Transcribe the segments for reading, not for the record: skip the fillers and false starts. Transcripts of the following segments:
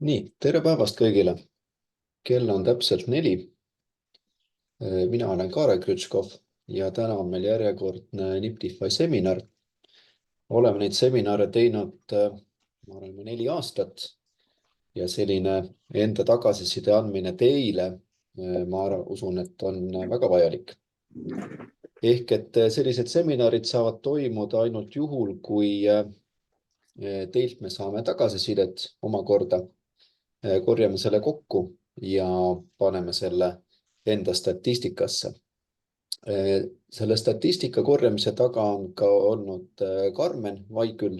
Nii, tere päevast kõigile. Kell on täpselt 4. Mina olen Kaare Krütškov ja täna on meil järjekordne Niptify seminar. Oleme neid seminare teinud, ma arvan, 4 aastat ja selline enda tagasiside andmine teile, ma usun, et on väga vajalik. Ehk et sellised seminarid saavad toimuda ainult juhul, kui teilt me saame tagasisidet omakorda. Korjame selle kokku ja paneme selle enda statistikasse. Selle statistika korjamise taga on ka olnud Karmen Vaikül,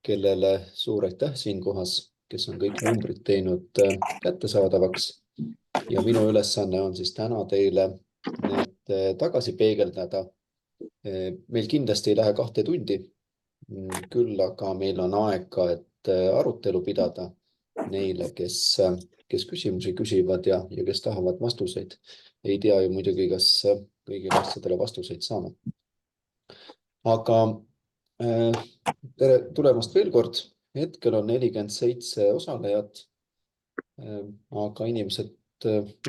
kellele suur aitäh siinkohas, kes on kõik numbrid teinud kättesaadavaks. Ja minu ülesanne on siis täna teile need tagasi peegeldada. Meil kindlasti ei lähe 2 tundi, küll aga meil on aega, et arutelu pidada neile, kes küsimusi küsivad ja kes tahavad vastuseid. Ei tea ju muidugi, kas kõigile asjadele vastuseid saame. Aga tere tulemast veel kord. Hetkel on 47 osalejat, aga inimesed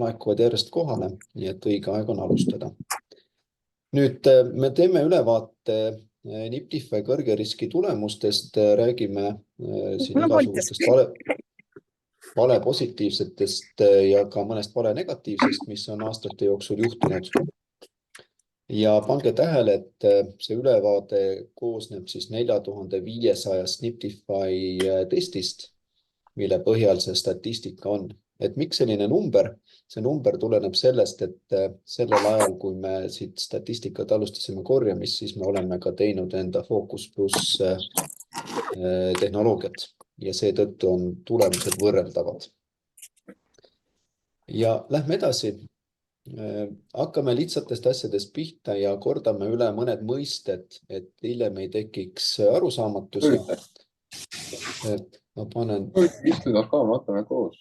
laekuvad järjest kohale, nii et õige aeg on alustada. Nüüd me teeme ülevaate Niptify kõrge riski tulemustest, räägime siin igasugustest vale positiivsetest ja ka mõnest vale negatiivsest, mis on aastate jooksul juhtunud. Ja pange tähele, et see ülevaade koosneb siis 4500 Niptify testist, mille põhjal see statistika on. Et miks selline number? See number tuleneb sellest, et sellel ajal, kui me siit statistikat alustasime korjamist, siis me oleme ka teinud enda Focus Plus tehnoloogiat ja seetõttu on tulemused võrreldavad. Ja lähme edasi. Hakkame lihtsatest asjadest pihta ja kordame üle mõned mõisted, et hiljem ei tekiks arusaamatusi. Ma panen istuda ka, vaatame koos.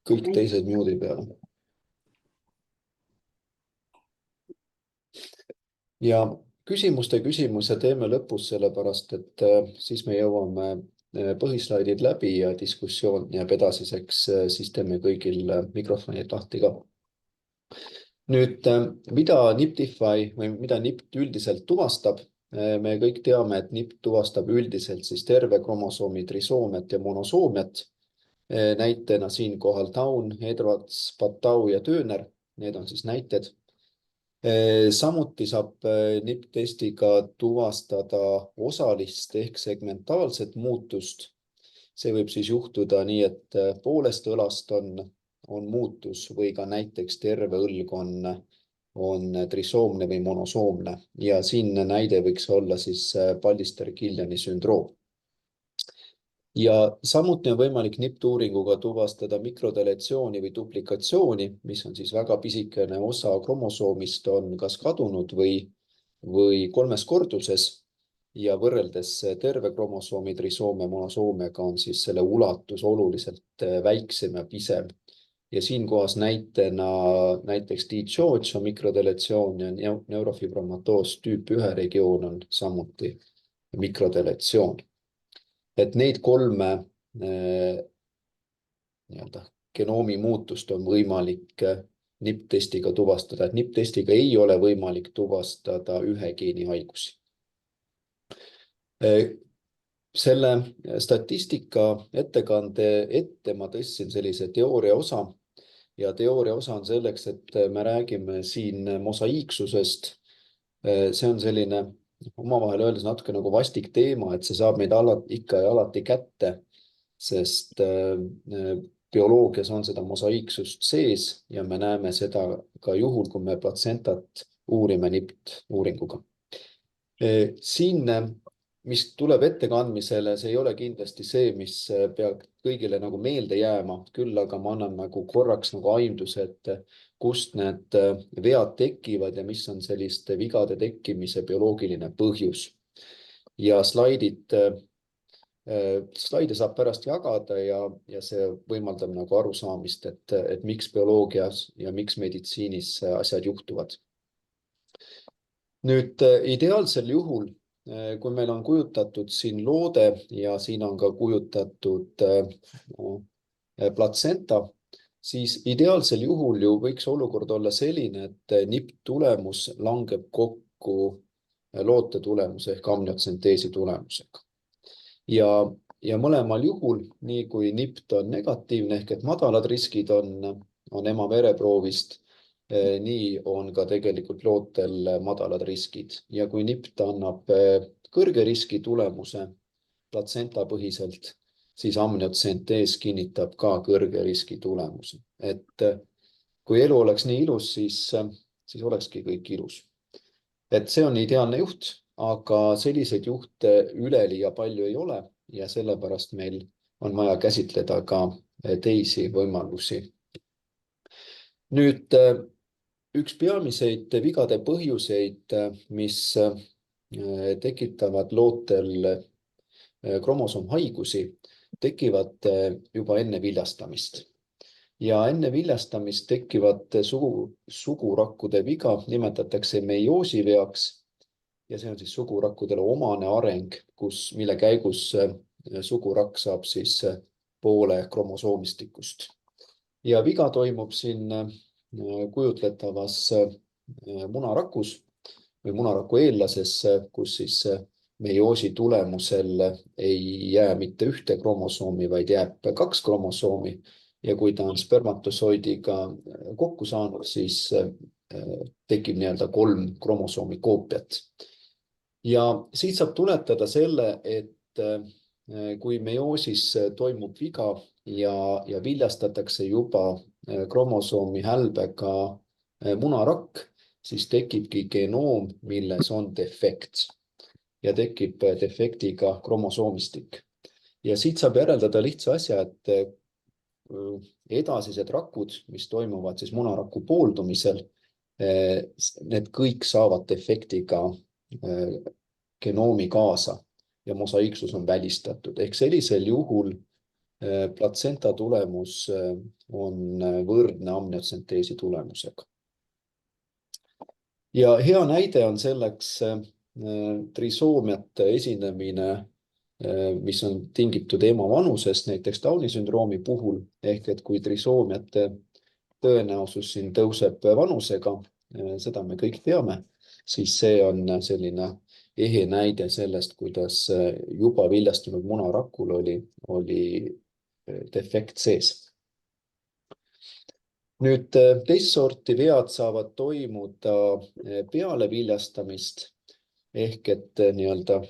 Kõik teised muudi peale. Ja küsimuste teeme lõpus, sellepärast, et siis me jõuame põhislaidid läbi ja diskussioon jääb edasiseks, siis teeme kõigil mikrofonid lahti ka. Nüüd, mida Niptify või mida NIPT üldiselt tuvastab? Me kõik teame, et NIPT tuvastab üldiselt siis terve kromosoomi trisoomiat ja monosoomiat. Näitena siinkohal Down, Edwards, Patau ja Turner. Need on siis näited. Samuti saab NIPT-testiga tuvastada osalist ehk segmentaalset muutust. See võib siis juhtuda nii, et poolest õlast on muutus või ka näiteks terve õlg on trisoomne või monosoomne. Ja siin näide võiks olla siis Pallister-Killiani sündroom. Ja samuti on võimalik NIPT-uuringuga tuvastada mikrodeletsiooni või duplikatsiooni, mis on siis väga pisikene osa kromosoomist on kas kadunud või 3 korduses ja võrreldes terve kromosoomi trisoomia monosoomiaga on siis selle ulatus oluliselt väiksem ja pisem. Ja siinkohas näiteks D-George on mikrodeletsioon ja neurofibromatoos tüüp 1 regioon on samuti mikrodeletsioon. Et neid 3 genoomi muutust on võimalik NIPT-testiga tuvastada. Et NIPT-testiga ei ole võimalik tuvastada 1 geeni haigusi. Selle statistika ettekande ette ma tõstsin sellise teooria osa ja teooria osa on selleks, et me räägime siin mosaiiksusest. See on selline omavahel öeldes natuke nagu vastik teema, et see saab meid ikka ja alati kätte, sest bioloogias on seda mosaiiksust sees ja me näeme seda ka juhul, kui me platsentat uurime NIPT-uuringuga. Siin, mis tuleb ettekandmisele, see ei ole kindlasti see, mis peab kõigile nagu meelde jääma, küll aga ma annan nagu korraks nagu aimduse, et kust need vead tekivad ja mis on selliste vigade tekkimise bioloogiline põhjus. Ja slaide saab pärast jagada ja see võimaldab nagu arusaamist, et miks bioloogias ja miks meditsiinis asjad juhtuvad. Nüüd ideaalsel juhul kui meil on kujutatud siin loode ja siin on ka kujutatud platsenta, siis ideaalsel juhul ju võiks olukord olla selline, et nipptulemus langeb kokku loote tulemuse ehk amniotsenteesi tulemusega. Ja mõlemal juhul, nii kui nipt on negatiivne ehk et madalad riskid on ema vereproovist, nii on ka tegelikult lootel madalad riskid. Ja kui nipt annab kõrge riski tulemuse platsenta põhiselt, siis amniotsentees kinnitab ka kõrge riski tulemuse. Et kui elu oleks nii ilus, siis olekski kõik ilus. Et see on ideaalne juht, aga selliseid juhte üleliia palju ei ole ja sellepärast meil on vaja käsitleda ka teisi võimalusi. Nüüd, üks peamiseid vigade põhjuseid, mis tekitavad lootel kromosoomhaigusi, tekivad juba enne viljastamist. Ja enne viljastamist tekivad sugurakkude viga, nimetatakse meioosiveaks. Ja see on siis sugurakkudele omane areng, mille käigus sugurakk saab siis poole kromosoomistikust. Ja viga toimub siin kujutletavas munarakus või munaraku eellases, kus siis meioosi tulemusel ei jää mitte ühte kromosoomi, vaid jääb 2 kromosoomi. Ja kui ta on spermatosoidiga kokku saanud, siis tekib nii-öelda 3 kromosoomi koopiat. Ja siit saab tuletada selle, et kui meioosis toimub viga ja viljastatakse juba kromosoomi hälbega munarakk, siis tekibki genoom, milles on defekt ja tekib defektiga kromosoomistik. Ja siit saab järeldada lihtsa asja, et edasised rakud, mis toimuvad siis munaraku pooldumisel, need kõik saavad defektiga genoomi kaasa ja mosaiiksus on välistatud. Ehk sellisel juhul platsenta tulemus on võrdne amniotsenteesi tulemusega. Ja hea näide on selleks trisoomiate esinemine, mis on tingitud ema vanusest, näiteks Downi sündroomi puhul, ehk et kui trisoomiate tõenäosus siin tõuseb vanusega, seda me kõik teame, siis see on selline ehe näide sellest, kuidas juba viljastunud munarakul oli defekt sees. Nüüd teist sorti vead saavad toimuda peale viljastamist ehk et nii-öelda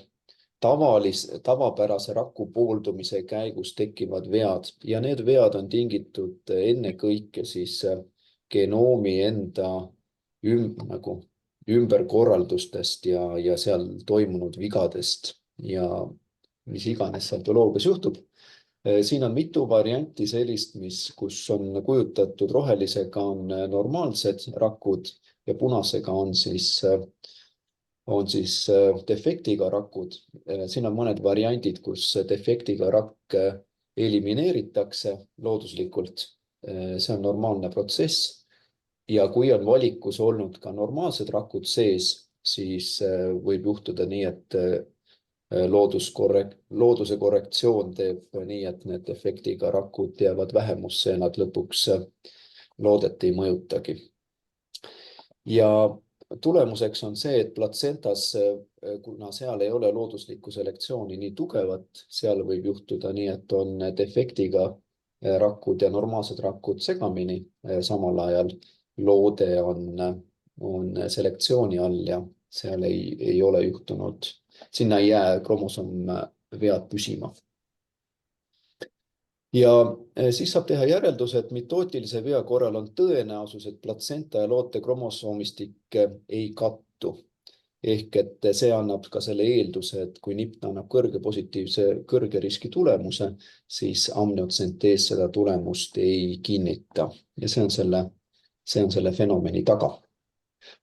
tavapärase raku pooldumise käigus tekivad vead ja need vead on tingitud ennekõike siis genoomi enda ümberkorraldustest ja seal toimunud vigadest ja mis iganes seal bioloogias juhtub. Siin on mitu varianti sellist, kus on kujutatud rohelisega on normaalsed rakud ja punasega on siis defektiga rakud. Siin on mõned variandid, kus defektiga rakk elimineeritakse looduslikult. See on normaalne protsess. Ja kui on valikus olnud ka normaalsed rakud sees, siis võib juhtuda nii, et looduse korrektsioon teeb nii, et need defektiga rakud jäävad vähemusse ja nad lõpuks loodet ei mõjutagi. Ja tulemuseks on see, et platsentas, kuna seal ei ole looduslikku selektsiooni nii tugevat, seal võib juhtuda nii, et on defektiga rakud ja normaalsed rakud segamini. Samal ajal loode on selektsiooni all ja seal ei ole juhtunud, sinna ei jää kromosoomvead püsima. Ja siis saab teha järeldus, et mitootilise vea korral on tõenäosus, et platsenta ja loote kromosoomistik ei kattu. Ehk et see annab ka selle eelduse, et kui nipt annab kõrge riski tulemuse, siis amniotsentees seda tulemust ei kinnita. Ja see on selle fenomeni taga.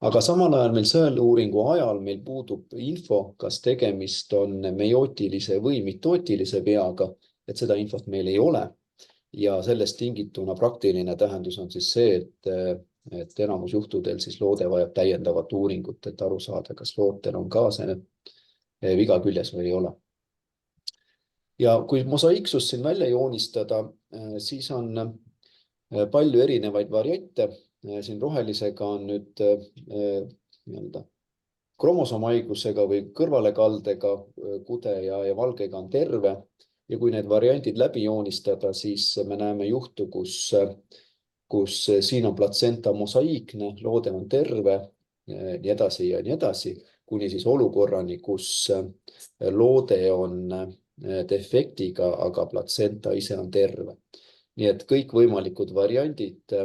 Aga samal ajal meil selle uuringu ajal meil puudub info, kas tegemist on meiootilise või mitootilise veaga, et seda infot meil ei ole. Ja sellest tingituna praktiline tähendus on siis see, et enamus juhtudel siis loode vajab täiendavat uuringut, et aru saada, kas lootel on ka see viga küljes või ei ole. Ja kui mosaiiksust siin välja joonistada, siis on palju erinevaid variante. Siin rohelisega on nüüd nii-öelda kromosoomhaigusega või kõrvalekaldega kude ja valgega on terve. Ja kui need variandid läbi joonistada, siis me näeme juhtu, kus siin on platsenta mosaiikne, loode on terve, nii edasi ja nii edasi, kuni siis olukorrani, kus loode on defektiga, aga platsenta ise on terve. Nii et kõik võimalikud variandid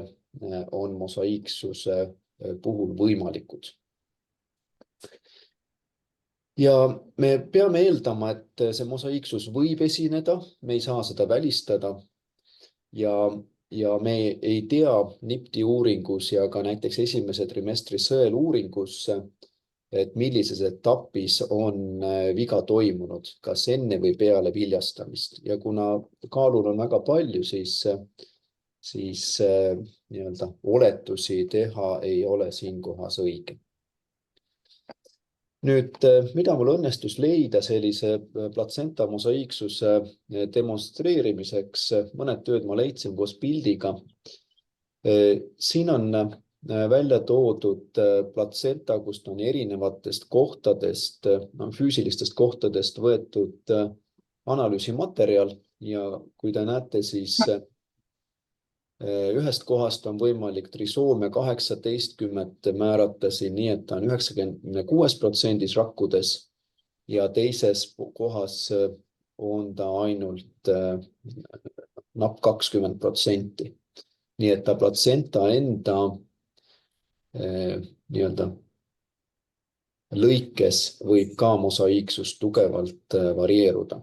on mosaiiksuse puhul võimalikud. Ja me peame eeldama, et see mosaiiksus võib esineda, me ei saa seda välistada. Ja me ei tea NIPT uuringus ja ka näiteks esimese trimestri sõeluuringus, et millises etapis on viga toimunud, kas enne või peale viljastamist. Ja kuna kaalul on väga palju, siis nii-öelda oletusi teha ei ole siinkohas õige. Nüüd, mida mul õnnestus leida sellise platsenta mosaiiksuse demonstreerimiseks, mõned tööd ma leidsin koos pildiga. Siin on välja toodud platsenta, kust on erinevatest kohtadest, füüsilistest kohtadest võetud analüüsimaterjal ja kui te näete, siis ühest kohast on võimalik trisoomia 18 määrata siin nii, et ta on 96% rakkudes ja teises kohas on ta ainult napp 20%. Nii et ta platsenta enda nii-öelda lõikes võib ka mosaiiksus tugevalt varieeruda.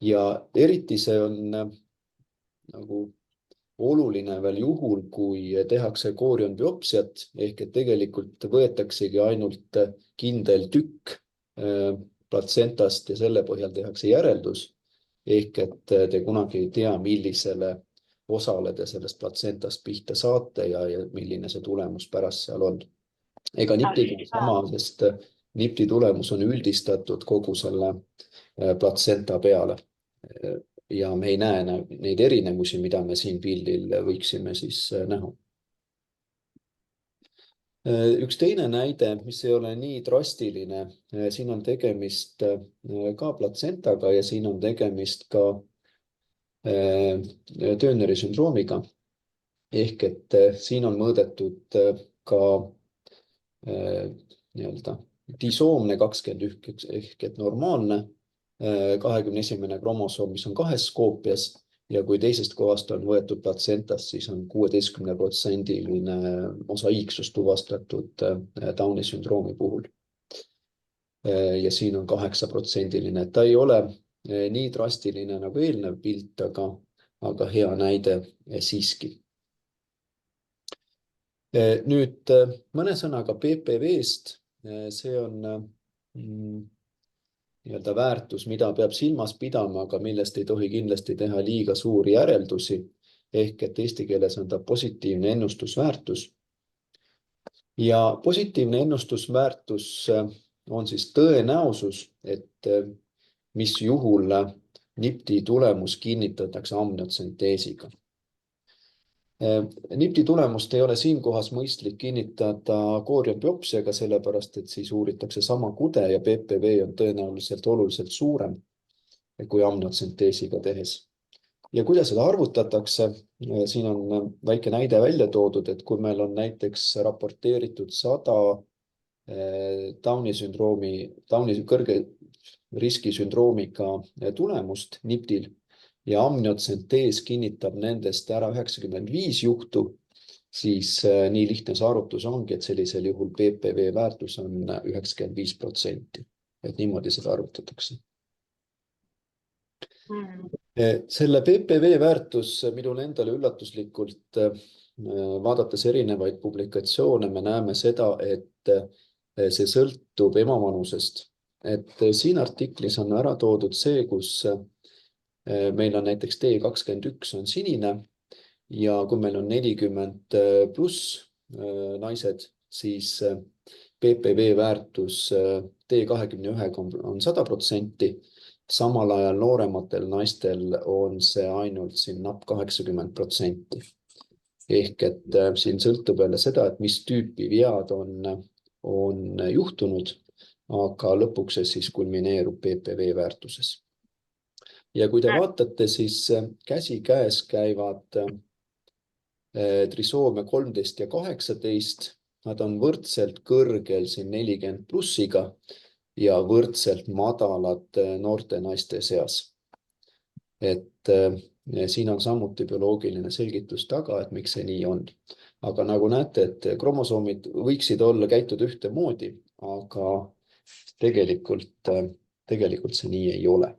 Ja eriti see on nagu oluline veel juhul, kui tehakse koorionbiopsiat, ehk et tegelikult võetaksegi ainult kindel tükk platsentast ja selle põhjal tehakse järeldus, ehk et te kunagi ei tea, millisele osale te sellest platsentast pihta saate ja milline see tulemus pärast seal on. Ega NIPT-iga on sama, sest NIPT-i tulemus on üldistatud kogu selle platsenta peale. Ja me ei näe neid erinevusi, mida me siin pildil võiksime siis näha. Üks teine näide, mis ei ole nii drastiline, siin on tegemist ka platsentaga ja siin on tegemist ka Turneri sündroomiga. Ehk et siin on mõõdetud ka nii-öelda disoomne 21 ehk et normaalne 21. kromosoom, mis on 2 koopias ja kui teisest kohast on võetud platsentast, siis on 16%-line mosaiiksus tuvastatud Downi sündroomi puhul. Ja siin on 8%-line. Ta ei ole nii drastiline nagu eelnev pilt, aga hea näide siiski. Nüüd mõne sõnaga PPV-st. See on nii-öelda väärtus, mida peab silmas pidama, aga millest ei tohi kindlasti teha liiga suuri järeldusi. Ehk et eesti keeles on ta positiivne ennustusväärtus. Ja positiivne ennustusväärtus on siis tõenäosus, et mis juhul NIPT-i tulemus kinnitatakse amniotsenteesiga. NIPT-i tulemust ei ole siinkohas mõistlik kinnitada koorionbiopsiaga, sellepärast et siis uuritakse sama kude ja PPV on tõenäoliselt oluliselt suurem kui amniotsenteesiga tehes. Ja kuidas seda arvutatakse? Siin on väike näide välja toodud, et kui meil on näiteks raporteeritud 100 Downi kõrge riskisündroomiga tulemust NIPT-il ja amniotsentees kinnitab nendest ära 95 juhtu, siis nii lihtne see arvutus ongi, et sellisel juhul PPV väärtus on 95%. Et niimoodi seda arvutatakse. Selle PPV väärtus minul endale üllatuslikult, vaadates erinevaid publikatsioone, me näeme seda, et see sõltub emavanusest. Et siin artiklis on ära toodud see, kus meil on näiteks T21 on sinine ja kui meil on 40+ naised, siis PPV väärtus T21-ga on 100%. Samal ajal noorematel naistel on see ainult siin napp 80%. Ehk et siin sõltub jälle seda, et mis tüüpi vead on juhtunud, aga lõpuks see siis kulmineerub PPV väärtuses. Ja kui te vaatate, siis käsikäes käivad trisoomia 13 ja 18. Nad on võrdselt kõrgel siin 40 plussiga ja võrdselt madalad noorte naiste seas. Et siin on samuti bioloogiline selgitus taga, et miks see nii on. Aga nagu näete, et kromosoomid võiksid olla käituda ühtemoodi, aga tegelikult see nii ei ole.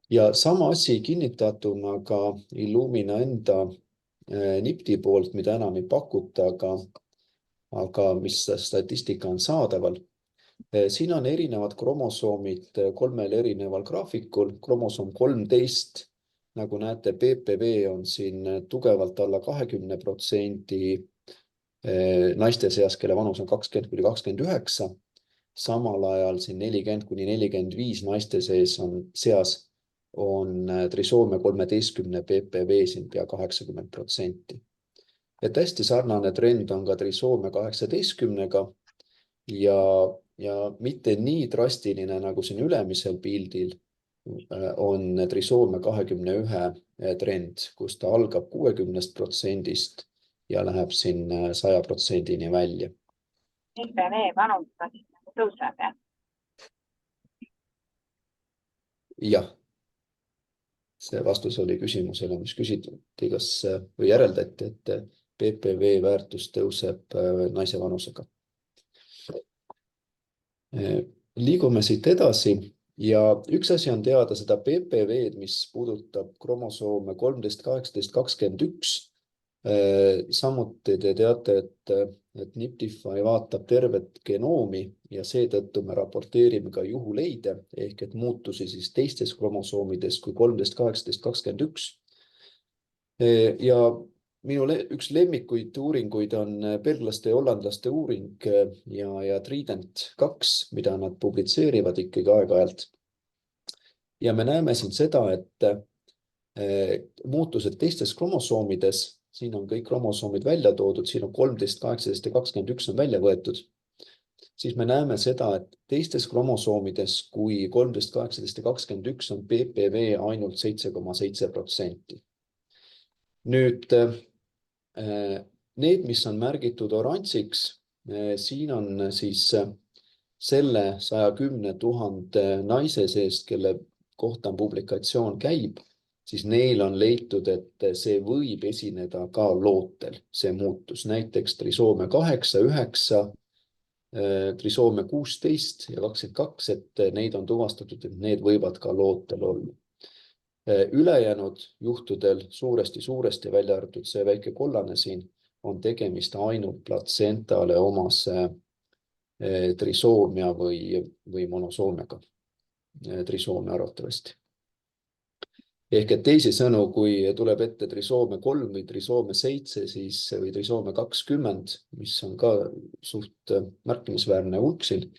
Ja sama asi kinnitatuna ka Illumina enda NIPT-i poolt, mida enam ei pakuta, aga mis statistika on saadaval. Siin on erinevad kromosoomid 3 erineval graafikul. Kromosoom 13, nagu näete, PPV on siin tugevalt alla 20% naiste seas, kelle vanus on 20–29. Samal ajal siin 40–45 naiste seas on trisoomia 13 PPV siin pea 80%. Et hästi sarnane trend on ka trisoomia 18-ga ja mitte nii drastiline nagu siin ülemisel pildil on trisoomia 21 trend, kus ta algab 60% ja läheb siin 100%-ni välja. PPV vanus tõuseb, jah? Jah. See vastus oli küsimusele, mis küsiti, või järeldati, et PPV väärtus tõuseb naise vanusega. Liigume siit edasi ja üks asi on teada seda PPV-d, mis puudutab kromosoome 13, 18, 21. Samuti te teate, et Niptify vaatab tervet genoomi ja seetõttu me raporteerime ka juhuleide ehk et muutusi siis teistes kromosoomides kui 13, 18, 21. Ja minu üks lemmikuid uuringuid on belglaste ja hollandlaste uuring ja Trident 2, mida nad publitseerivad ikkagi aeg-ajalt. Ja me näeme siin seda, et muutused teistes kromosoomides, siin on kõik kromosoomid välja toodud, siin on 13, 18 ja 21 on välja võetud. Siis me näeme seda, et teistes kromosoomides kui 13, 18 ja 21 on PPV ainult 7,7%. Nüüd need, mis on märgitud oranžiks, siin on siis selle 110 000 naise seest, kelle kohta publikatsioon käib, siis neil on leitud, et see võib esineda ka lootel, see muutus. Näiteks trisoomia 8, 9, trisoomia 16 ja 22, et neid on tuvastatud, et need võivad ka lootel olla. Ülejäänud juhtudel suuresti välja arvatud see väike kollane siin on tegemist ainult platsentale omase trisoomia või monosoomiaga. Trisoomia arvatavasti. Ehk et teisisõnu, kui tuleb ette trisoomia 3 või trisoomia 7 või trisoomia 20, mis on ka suht märkimisväärne hulk siin,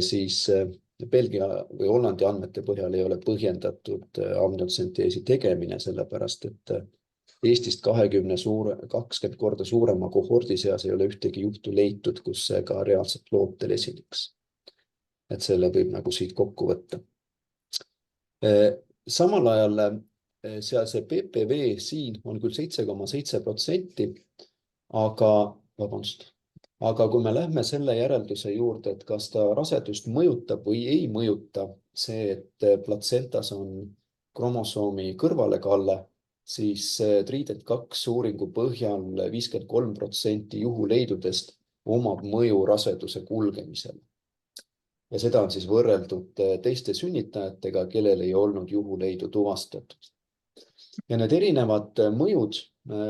siis Belgia või Hollandi andmete põhjal ei ole põhjendatud amniotsenteesi tegemine, sellepärast et Eestist 20 korda suurema kohordi seas ei ole ühtegi juhtu leitud, kus see ka reaalselt lootel esineks. Et selle võib nagu siit kokku võtta. Samal ajal seal see PPV siin on küll 7,7%, aga kui me lähme selle järelduse juurde, et kas ta rasedust mõjutab või ei mõjuta see, et platsentas on kromosoomi kõrvalekalle, siis Trident 2 uuringu põhjal 53% juhuleidudest omab mõju raseduse kulgemisele. Ja seda on siis võrreldud teiste sünnitajatega, kellel ei olnud juhuleidu tuvastatud. Ja need erinevad mõjud,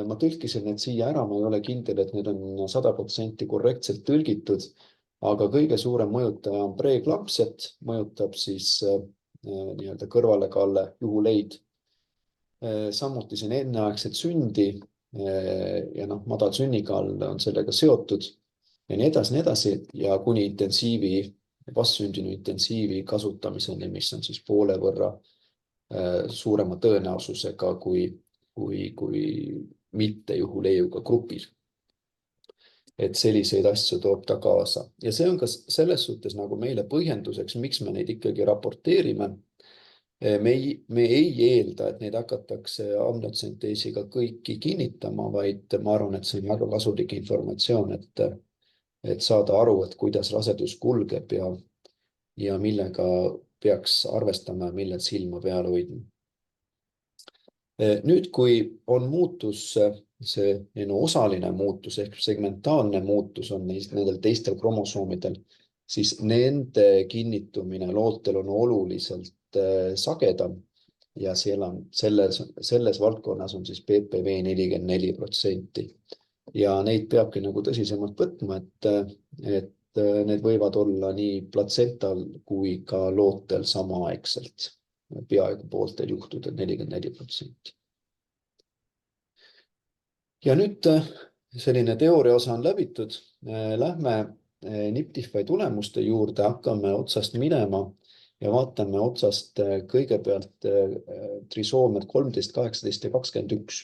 ma tõlkisin need siia ära, ma ei ole kindel, et need on 100% korrektselt tõlgitud, aga kõige suurem mõjutaja on preeklampsiat, mõjutab siis nii-öelda kõrvalekalle juhuleid. Samuti siin enneaegset sündi ja madal sünnikaal on sellega seotud. ja nii edasi ja kuni vastsündinu intensiivi kasutamiseni, mis on siis poole võrra suurema tõenäosusega kui mitte juhuleiuga grupil. Et selliseid asju toob ta kaasa. Ja see on ka selles suhtes nagu meile põhjenduseks, miks me neid ikkagi raporteerime. Me ei eelda, et neid hakatakse amniotsenteesiga kõiki kinnitama, vaid ma arvan, et see on väga kasulik informatsioon, et saada aru, et kuidas rasedus kulgeb ja millega peaks arvestama, millel silma peal hoidma. Nüüd, kui on muutus, see osaline muutus ehk segmentaalne muutus on nendel teistel kromosoomidel, siis nende kinnitumine lootel on oluliselt sagedam ja selles valdkonnas on siis PPV 44%. Ja neid peabki nagu tõsisemalt võtma, et need võivad olla nii platsental kui ka lootel samaaegselt. Peaaegu pooltel juhtudel 44%. Ja nüüd selline teooria osa on läbitud. Lähme Niptify tulemuste juurde, hakkame otsast minema ja vaatame otsast kõigepealt trisoomiad 13, 18 ja 21.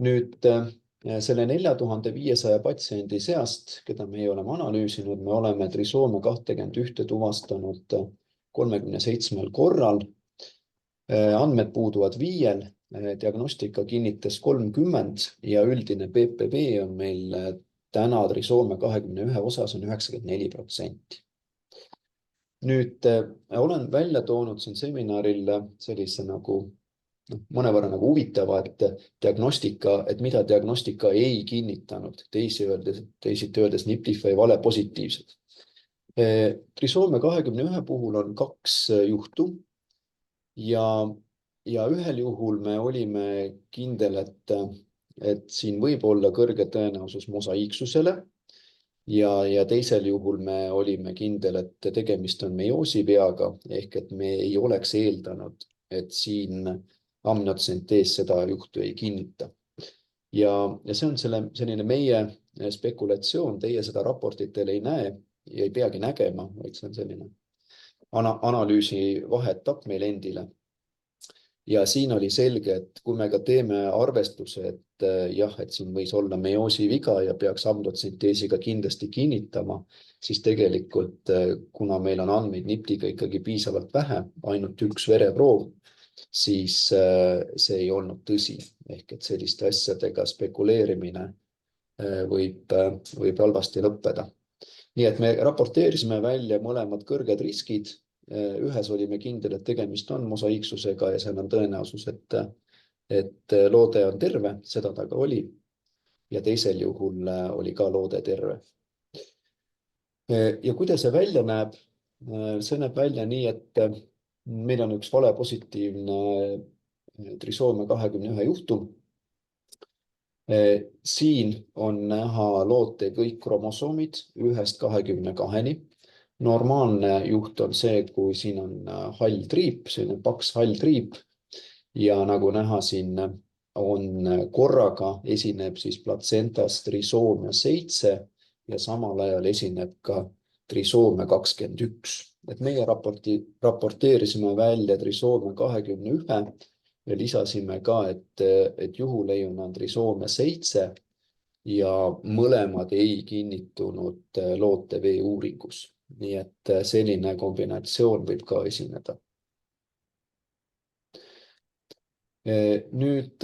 Nüüd selle 4500 patsiendi seast, keda me oleme analüüsinud, me oleme trisoomia 21 tuvastanud 37 korral. Andmed puuduvad 5, diagnostika kinnitas 30 ja üldine PPV on meil täna trisoomia 21 osas on 94%. Nüüd olen välja toonud siin seminaril sellise nagu mõnevõrra nagu huvitava, et mida diagnostika ei kinnitanud, teisiti öeldes Niptify vale positiivsed. Trisoomia 21 puhul on 2 juhtu ja ühel juhul me olime kindel, et siin võib olla kõrge tõenäosus mosaiiksusele ja teisel juhul me olime kindel, et tegemist on meioosiveaga ehk et me ei oleks eeldanud, et siin amniotsentees seda juhtu ei kinnita. Ja see on selline meie spekulatsioon, teie seda raportitel ei näe ja ei peagi nägema, vaid see on selline analüüsi vaheetapp meil endile. Ja siin oli selge, et kui me ka teeme arvestuse, et siin võis olla meioosiviga ja peaks amniotsenteesiga kindlasti kinnitama, siis tegelikult, kuna meil on andmeid NIPT-iga ikkagi piisavalt vähe, ainult 1 vereproov, siis see ei olnud tõsi. Ehk et selliste asjadega spekuleerimine võib halvasti lõppeda. Nii et me raporteerisime välja mõlemad kõrged riskid. Ühes olime kindel, et tegemist on mosaiiksusega ja seal on tõenäosus, et loode on terve, seda ta ka oli. Ja teisel juhul oli ka loode terve. Ja kuidas see välja näeb? See näeb välja nii, et meil on üks vale positiivne trisoomia 21 juhtum. Siin on näha loote kõik kromosoomid 1-22-ni. Normaalne juht on see, kui siin on hall triip, selline paks hall triip ja nagu näha siin on korraga esineb siis platsentas trisoomia 7 ja samal ajal esineb ka trisoomia 21. Et meie raporteerisime välja trisoomia 21 ja lisasime ka, et juhuleiuna on trisoomia 7 ja mõlemad ei kinnitunud loote veeuuringus. Nii et selline kombinatsioon võib ka esineda. Nüüd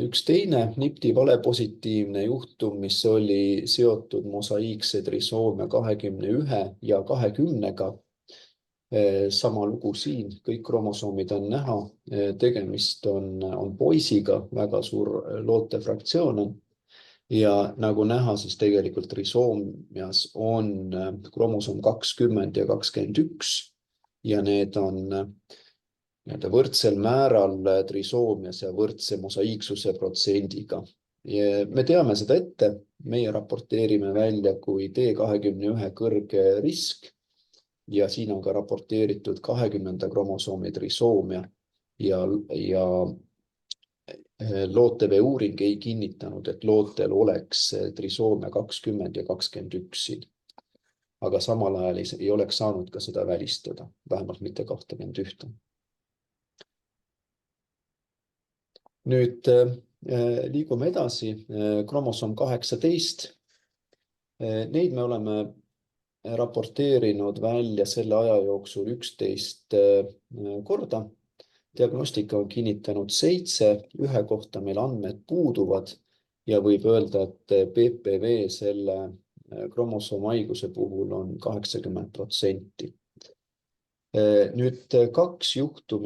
üks teine NIPT vale positiivne juhtum, mis oli seotud mosaiikse trisoomia 21 ja 20-ga. Sama lugu siin, kõik kromosoomid on näha, tegemist on poisiga, väga suur loote fraktsioon on. Ja nagu näha, siis tegelikult trisoomias on kromosoom 20 ja 21 ja need on võrdsel määral trisoomias ja võrdse mosaiiksuse protsendiga. Me teame seda ette, meie raporteerime välja kui T21 kõrge risk ja siin on ka raporteeritud 20 kromosoomi trisoomia ja LOTV uuring ei kinnitanud, et lootel oleks trisoomia 20 ja 21 siin. Aga samal ajal ei oleks saanud ka seda välistada, vähemalt mitte 21. Nüüd liigume edasi. Kromosoom 18. Neid me oleme raporteerinud välja selle aja jooksul 11 korda. Diagnostika on kinnitanud 7, ühe kohta meil andmed puuduvad ja võib öelda, et PPV selle kromosoomhaiguse puhul on 80%. Nüüd kaks juhtu,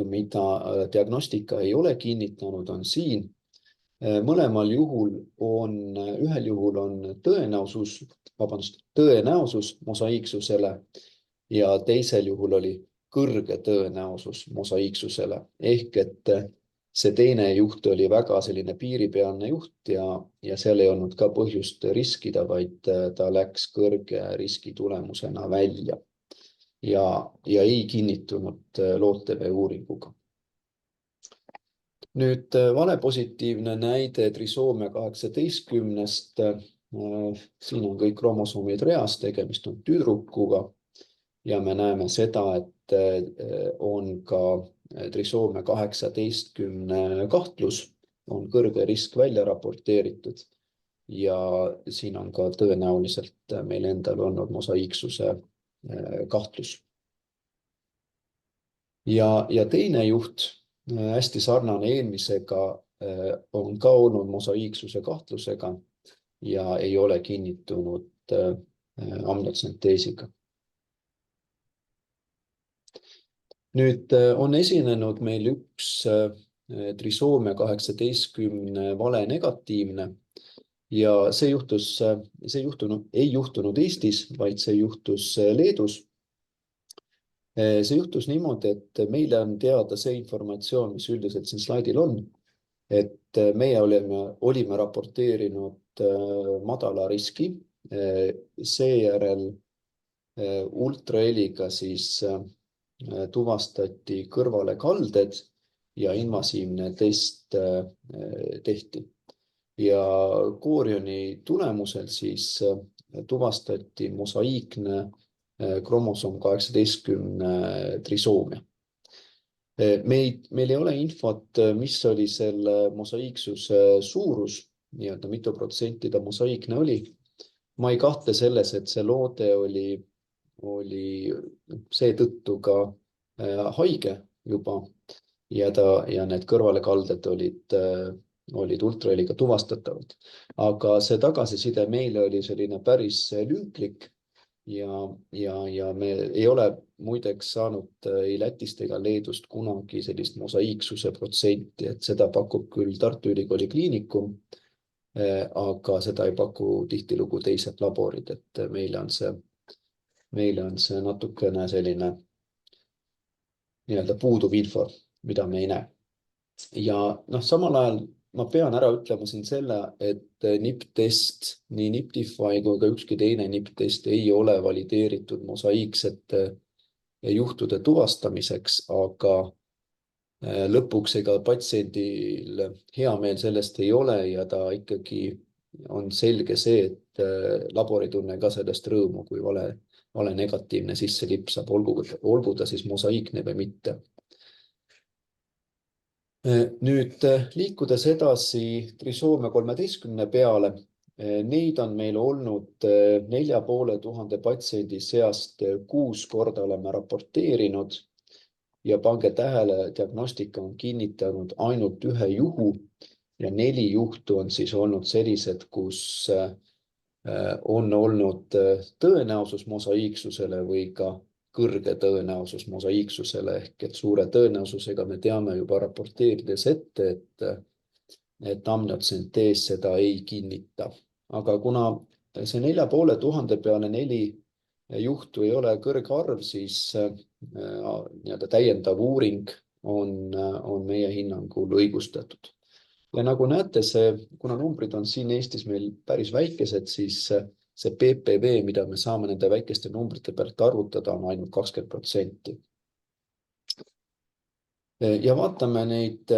mida diagnostika ei ole kinnitanud, on siin. Mõlemal juhul ühel juhul on tõenäosus mosaiiksusele ja teisel juhul oli kõrge tõenäosus mosaiiksusele. Ehk et see teine juht oli väga selline piiripealne juht ja seal ei olnud ka põhjust riskida, vaid ta läks kõrge riski tulemusena välja ja ei kinnitunud LOTV uuringuga. Nüüd valepositiivne näide trisoomia 18-st. Siin on kõik kromosoomid reas, tegemist on tüdrukuga ja me näeme seda, et on ka trisoomia 18 kahtlus, on kõrge risk välja raporteeritud ja siin on ka tõenäoliselt meil endal olnud mosaiiksuse kahtlus. Ja teine juht, hästi sarnane eelmisega, on ka olnud mosaiiksuse kahtlusega ja ei ole kinnitunud amniotsenteesiga. Nüüd on esinenud meil üks trisoomia 18 vale negatiivne ja see ei juhtunud Eestis, vaid see juhtus Leedus. See juhtus niimoodi, et meile on teada see informatsioon, mis üldiselt siin slaidil on, et meie olime raporteerinud madala riski, seejärel ultraheliga siis tuvastati kõrvalekalded ja invasiivne test tehti. Ja Corioni tulemusel siis tuvastati mosaiikne kromosoom 18 trisoomia. Meil ei ole infot, mis oli selle mosaiiksuse suurus, nii-öelda mitu protsenti ta mosaiikne oli. Ma ei kahtle selles, et see loode oli seetõttu ka haige juba ja need kõrvalekalded olid ultraheliga tuvastatavad. Aga see tagasiside meile oli selline päris lünklik ja me ei ole muideks saanud ei Lätist ega Leedust kunagi sellist mosaiiksuse protsenti, et seda pakub küll Tartu Ülikooli Kliinikum, aga seda ei paku tihtilugu teised laborid, et meile on see natukene selline nii-öelda puuduv info, mida me ei näe. Ja samal ajal ma pean ära ütlema siin selle, et NIPT-test, nii NIPTIFY kui ka ükski teine NIPT-test ei ole valideeritud mosaiiksete juhtude tuvastamiseks, aga lõpuks ega patsiendil hea meel sellest ei ole ja ta ikkagi on selge see, et labor ei tunne ka sellest rõõmu, kui vale negatiivne sisse lipsab, olgu ta siis mosaiikne või mitte. Nüüd liikudes edasi trisoomia 13 peale, neid on meil olnud 4500 patsiendi seast 6 korda oleme raporteerinud ja pange tähele, diagnostika on kinnitanud ainult ühe juhu ja 4 juhtu on siis olnud sellised, kus on olnud tõenäosus mosaiiksusele või ka kõrge tõenäosus mosaiiksusele ehk et suure tõenäosusega me teame juba raporteerides ette, et amniotsentees seda ei kinnita. Aga kuna see 4500 peale 4 juhtu ei ole kõrge arv, siis täiendav uuring on meie hinnangul õigustatud. Ja nagu näete, kuna numbrid on siin Eestis meil päris väikesed, siis see PPV, mida me saame nende väikeste numbrite pealt arvutada, on ainult 20%. Ja vaatame neid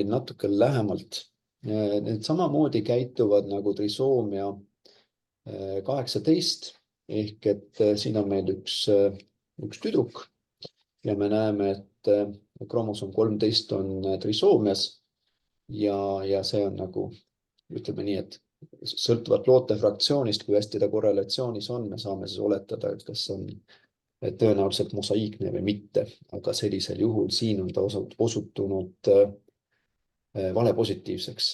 natuke lähemalt. Need samamoodi käituvad nagu trisoomia 18 ehk et siin on meil üks tüdruk ja me näeme, et kromosoom 13 on trisoomias ja see on nagu, ütleme nii, et sõltuvalt loote fraktsioonist, kui hästi ta korrelatsioonis on, me saame siis oletada, et kas on tõenäoliselt mosaiikne või mitte, aga sellisel juhul siin on ta osutunud valepositiivseks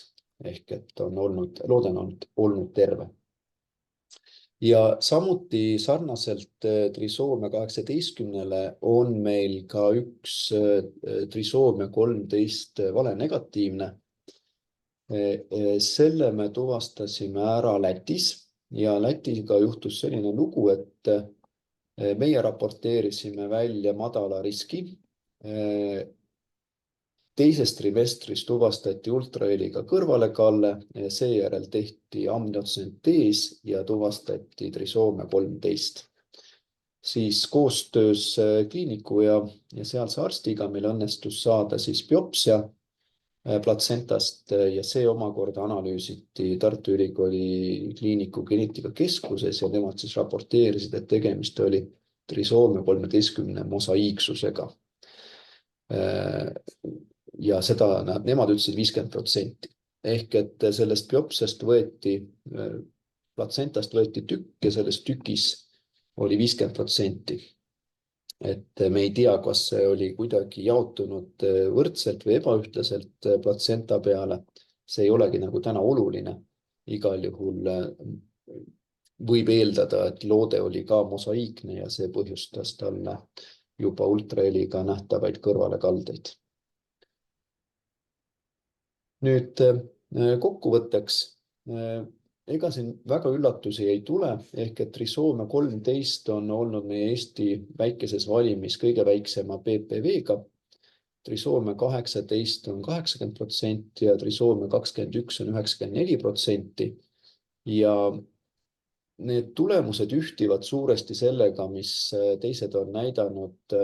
ehk et loode on olnud terve. Ja samuti sarnaselt trisoomia 18-le on meil ka üks trisoomia 13 valenegatiivne. Selle me tuvastasime ära Lätis ja Lätiga juhtus selline lugu, et meie raporteerisime välja madala riski. Teises trimestris tuvastati ultraheliga kõrvalekalle, seejärel tehti amniosüntees ja tuvastati trisoomia 13. Siis koostöös kliiniku ja sealse arstiga meil õnnestus saada siis biopsia platsentast ja see omakorda analüüsiti Tartu Ülikooli kliiniku geneetikakeskuses ja nemad siis raporteerisid, et tegemist oli trisoomia 13 mosaiiksusega. Ja seda nemad ütlesid 50%. Ehk et sellest biopsiast platsentast võeti tükk ja selles tükis oli 50%. Et me ei tea, kas see oli kuidagi jaotunud võrdselt või ebaühtlaselt platsenta peale. See ei olegi nagu täna oluline. Igal juhul võib eeldada, et loode oli ka mosaiikne ja see põhjustas talle juba ultraheliga nähtavaid kõrvalekaldeid. Nüüd kokkuvõtteks, ega siin väga üllatusi ei tule, ehk et trisoomia 13 on olnud meie Eesti väikeses valimis kõige väiksema PPV-ga. Trisoomia 18 on 80% ja trisoomia 21 on 94%. Ja need tulemused ühtivad suuresti sellega, mis teised on näidanud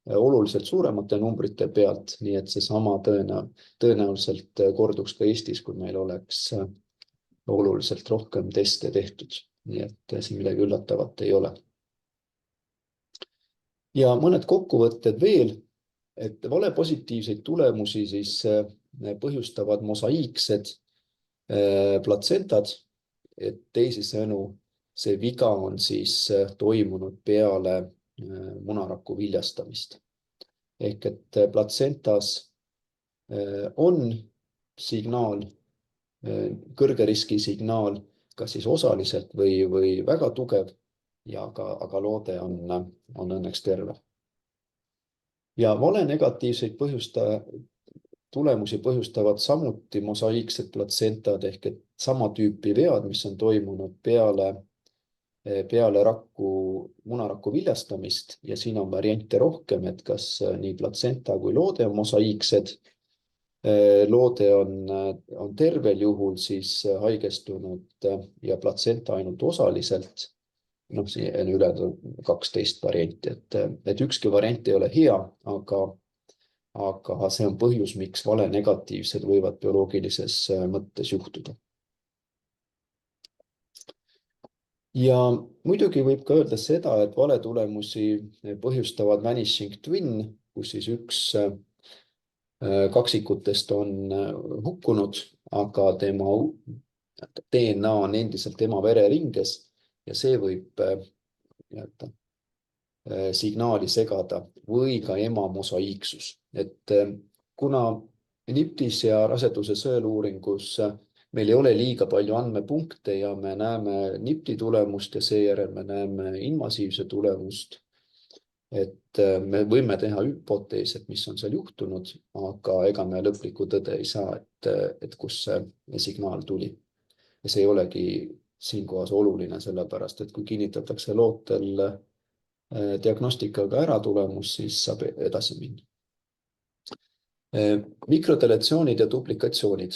oluliselt suuremate numbrite pealt, nii et see sama tõenäoliselt korduks ka Eestis, kui meil oleks oluliselt rohkem teste tehtud. Nii et siin midagi üllatavat ei ole. Ja mõned kokkuvõtted veel, et valepositiivseid tulemusi siis põhjustavad mosaiiksed platsentad, et teisisõnu see viga on siis toimunud peale munaraku viljastamist. Ehk et platsentas on signaal, kõrge riski signaal, kas siis osaliselt või väga tugev, aga loode on õnneks terve. Ja valenegatiivseid tulemusi põhjustavad samuti mosaiiksed platsentad ehk et sama tüüpi vead, mis on toimunud peale munaraku viljastamist ja siin on variante rohkem, et kas nii platsenta kui loode on mosaiiksed. Loode on tervel juhul siis haigestunud ja platsenta ainult osaliselt. Siin on üle 12 varianti, et ükski variant ei ole hea, aga see on põhjus, miks valenegatiivsed võivad bioloogilises mõttes juhtuda. Ja muidugi võib ka öelda seda, et valetulemusi põhjustavad vanishing twin, kus siis üks kaksikutest on hukkunud, aga tema DNA on endiselt ema vereringes ja see võib signaali segada või ka ema mosaiiksus. Et kuna NIPT-is ja raseduse sõeluuringus meil ei ole liiga palju andmepunkte ja me näeme NIPT-i tulemust ja seejärel me näeme invasiivse tulemust, et me võime teha hüpoteese, et mis on seal juhtunud, aga ega me lõplikku tõde ei saa, et kus see signaal tuli. Ja see ei olegi siinkohas oluline, sellepärast, et kui kinnitatakse lootel diagnostikaga ära tulemus, siis saab edasi minna. Mikrodeletsioonid ja duplikatsioonid,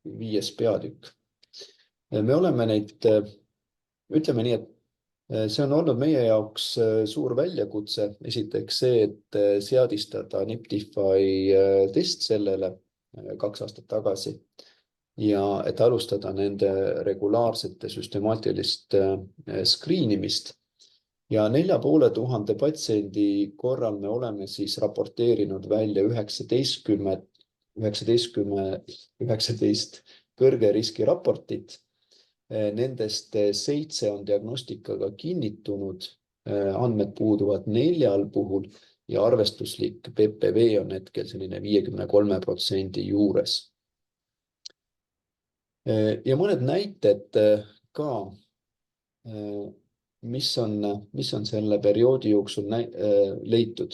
5. peatükk. Me oleme neid, ütleme nii, et See on olnud meie jaoks suur väljakutse. Esiteks see, et seadistada Niptify test sellele 2 aastat tagasi ja et alustada nende regulaarsete süstemaatilist screenimist. Ja 4500 patsiendi korral me oleme siis raporteerinud välja 19 kõrge riski raportit. Nendest 7 on diagnostikaga kinnitunud, andmed puuduvad 4 puhul ja arvestuslik PPV on hetkel selline 53% juures. Ja mõned näited ka, mis on selle perioodi jooksul leitud.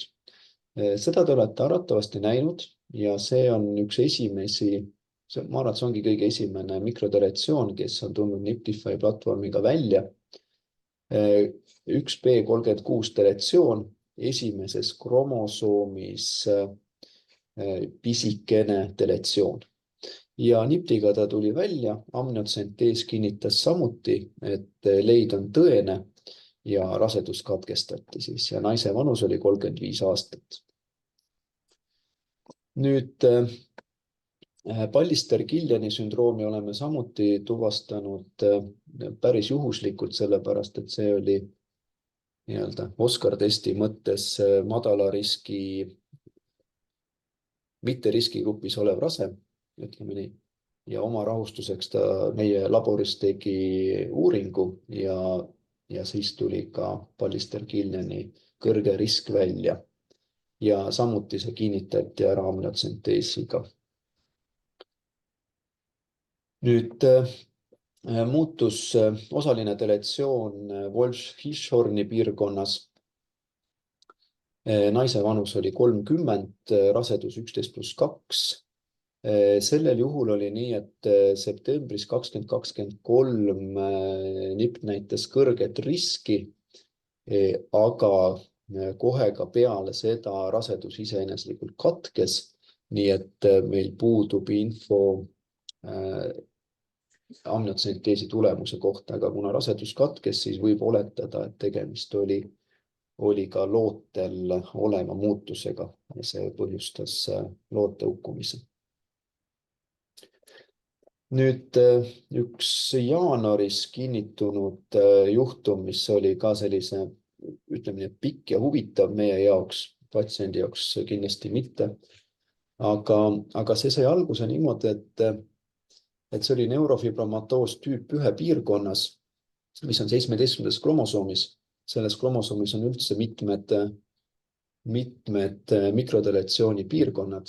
Seda te olete arvatavasti näinud ja see on üks esimesi, ma arvan, et see ongi kõige esimene mikrodeletsioon, kes on tulnud Niptify platvormiga välja. 1B36 deletsioon esimeses kromosoomis pisikene deletsioon. Ja Niptiga ta tuli välja, amniotsentees kinnitas samuti, et leid on tõene ja rasedus katkestati siis ja naise vanus oli 35 aastat. Nüüd Pallister-Killiani sündroomi oleme samuti tuvastanud päris juhuslikult, sellepärast et see oli Oscar testi mõttes madala riski, mitte riskigrupis olev rase, ütleme nii. Ja oma rahustuseks ta meie laboris tegi uuringu ja siis tuli ka Pallister-Killiani kõrge risk välja. Ja samuti see kinnitati ära amniotsenteesiga. Nüüd muutus osaline deletsioon Wolf-Hirschhorni piirkonnas. Naise vanus oli 30, rasedus 11+2. Sellel juhul oli nii, et septembris 2023 NIP näitas kõrget riski, aga kohe ka peale seda rasedus iseeneslikult katkes, nii et meil puudub info amniotsenteesi tulemuse kohta, aga kuna rasedus katkes, siis võib oletada, et tegemist oli ka lootel oleva muutusega ja see põhjustas loote hukkumise. Nüüd üks jaanuaris kinnitunud juhtum, mis oli ka sellise, ütleme nii, pikk ja huvitav meie jaoks, patsiendi jaoks kindlasti mitte. Aga see sai alguse niimoodi, et see oli neurofibromatoos tüüp 1 piirkonnas, mis on 17. kromosoomis. Selles kromosoomis on üldse mitmed mikrodeletsiooni piirkonnad.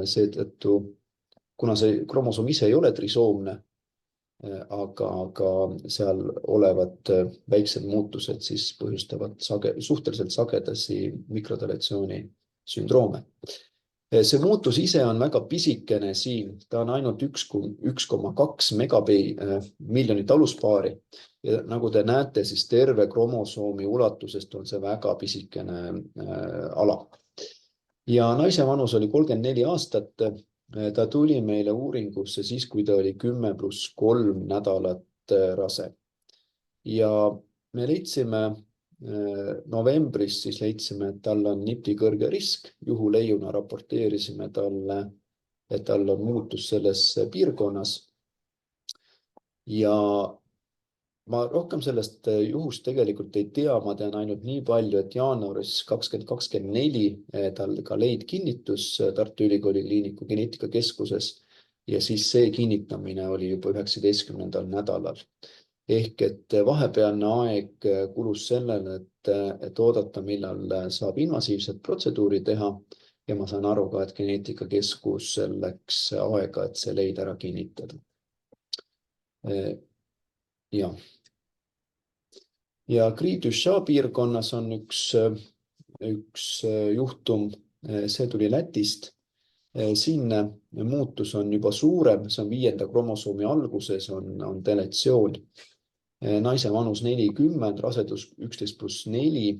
Seetõttu, kuna see kromosoom ise ei ole trisoomne, aga seal olevad väiksed muutused siis põhjustavad suhteliselt sagedasi mikrodeletsiooni sündroome. See muutus ise on väga pisikene siin, ta on ainult 1,2 megamiljonit aluspaari. Ja nagu te näete, siis terve kromosoomi ulatusest on see väga pisikene ala. Ja naise vanus oli 34 aastat. Ta tuli meile uuringusse siis, kui ta oli 10+3 nädalat rase. Ja me leidsime novembris, siis leidsime, et tal on NIPTi kõrge risk. Juhuleiuna raporteerisime talle, et tal on muutus selles piirkonnas. Ja ma rohkem sellest juhust tegelikult ei tea, ma tean ainult nii palju, et jaanuaris 2024 tal ka leid kinnitus Tartu Ülikooli Kliiniku geneetikakeskuses ja siis see kinnitamine oli juba 19. nädalal. Ehk et vahepealne aeg kulus sellele, et oodata, millal saab invasiivset protseduuri teha ja ma saan aru ka, et geneetikakeskus läks aega, et see leid ära kinnitada. Ja Cri-du-Chat piirkonnas on üks juhtum, see tuli Lätist. Siin muutus on juba suurem, see on 5. kromosoomi alguses on deletsioon. Naise vanus 40, rasedus 11+4.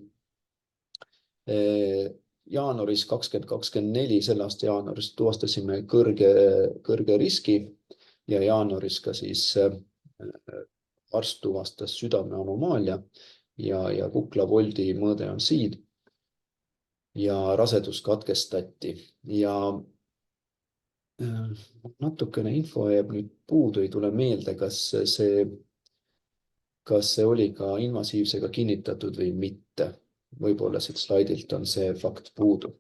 Jaanuaris 2024, selle aasta jaanuaris tuvastasime kõrge riski ja jaanuaris ka siis arst tuvastas südame anomaalia ja kuklavoldi mõõde on siin ja rasedus katkestati ja natukene info jääb nüüd puudu, ei tule meelde, kas see oli ka invasiivsega kinnitatud või mitte. Võib-olla siit slaidilt on see fakt puudu.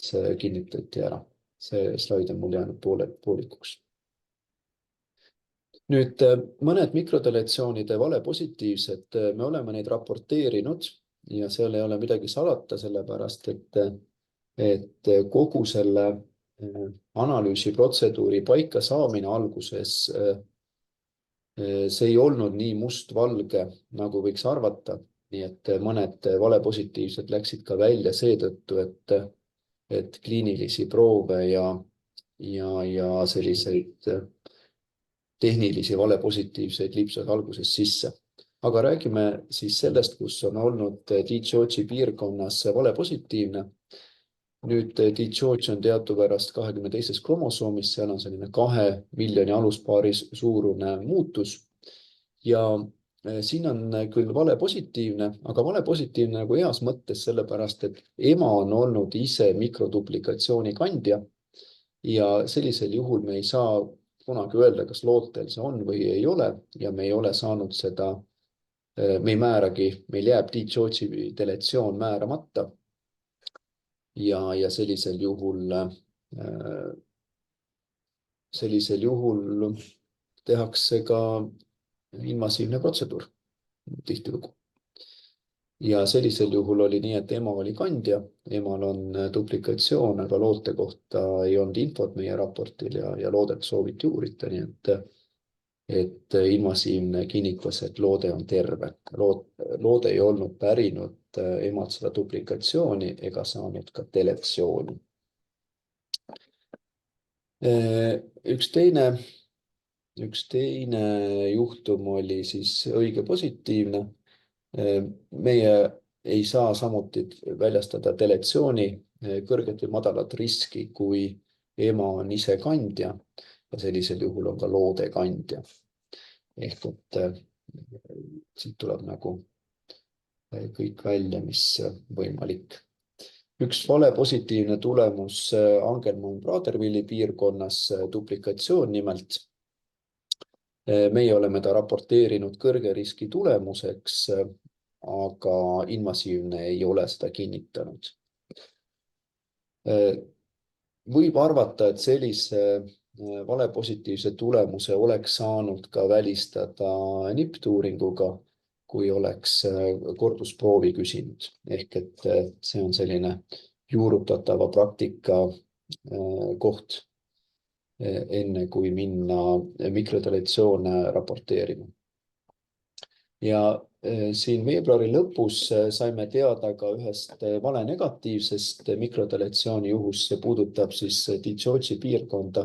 See kinnitati ära. See slaid on mul jäänud poolikuks. Nüüd mõned mikrodeletsioonide valepositiivsed, me oleme neid raporteerinud ja seal ei ole midagi salata, sellepärast et kogu selle analüüsiprotseduuri paika saamine alguses see ei olnud nii mustvalge, nagu võiks arvata. Nii et mõned valepositiivsed läksid ka välja seetõttu, et kliinilisi proove ja selliseid tehnilisi valepositiivseid lipsas alguses sisse. Aga räägime siis sellest, kus on olnud DCOG piirkonnas valepositiivne. Nüüd DCOG on teadupärast 22. kromosoomis, seal on selline 2 miljoni aluspaari suurune muutus. Ja siin on küll valepositiivne, aga valepositiivne nagu heas mõttes sellepärast, et ema on olnud ise mikroduplikatsiooni kandja ja sellisel juhul me ei saa kunagi öelda, kas lootel see on või ei ole ja me ei ole saanud seda, me ei määragi, meil jääb DCOG deletsioon määramata ja sellisel juhul tehakse ka invasiivne protseduur tihtilugu. Ja sellisel juhul oli nii, et ema oli kandja, emal on duplikatsioon, aga loote kohta ei olnud infot meie raportil ja loodet sooviti uurida, nii et invasiivne kinnitas, et loode on terve. Loode ei olnud pärinud emalt seda duplikatsiooni ega saanud ka deletsiooni. Üks teine juhtum oli siis õige positiivne. Meie ei saa samuti väljastada deletsiooni kõrget või madalat riski, kui ema on ise kandja ja sellisel juhul on ka loode kandja. Ehk et siit tuleb nagu kõik välja, mis võimalik. Üks valepositiivne tulemus Angelman-Pradervilli piirkonnas, duplikatsioon nimelt. Meie oleme ta raporteerinud kõrge riski tulemuseks, aga invasiivne ei ole seda kinnitanud. Võib arvata, et sellise valepositiivse tulemuse oleks saanud ka välistada NIPT-uuringuga, kui oleks kordusproovi küsinud. Ehk et see on selline juurutatava praktika koht, enne kui minna mikrodeletsioone raporteerima. Ja siin veebruari lõpus saime teada ka ühest valenegatiivsest mikrodeletsiooni juhust, see puudutab siis DCOG piirkonda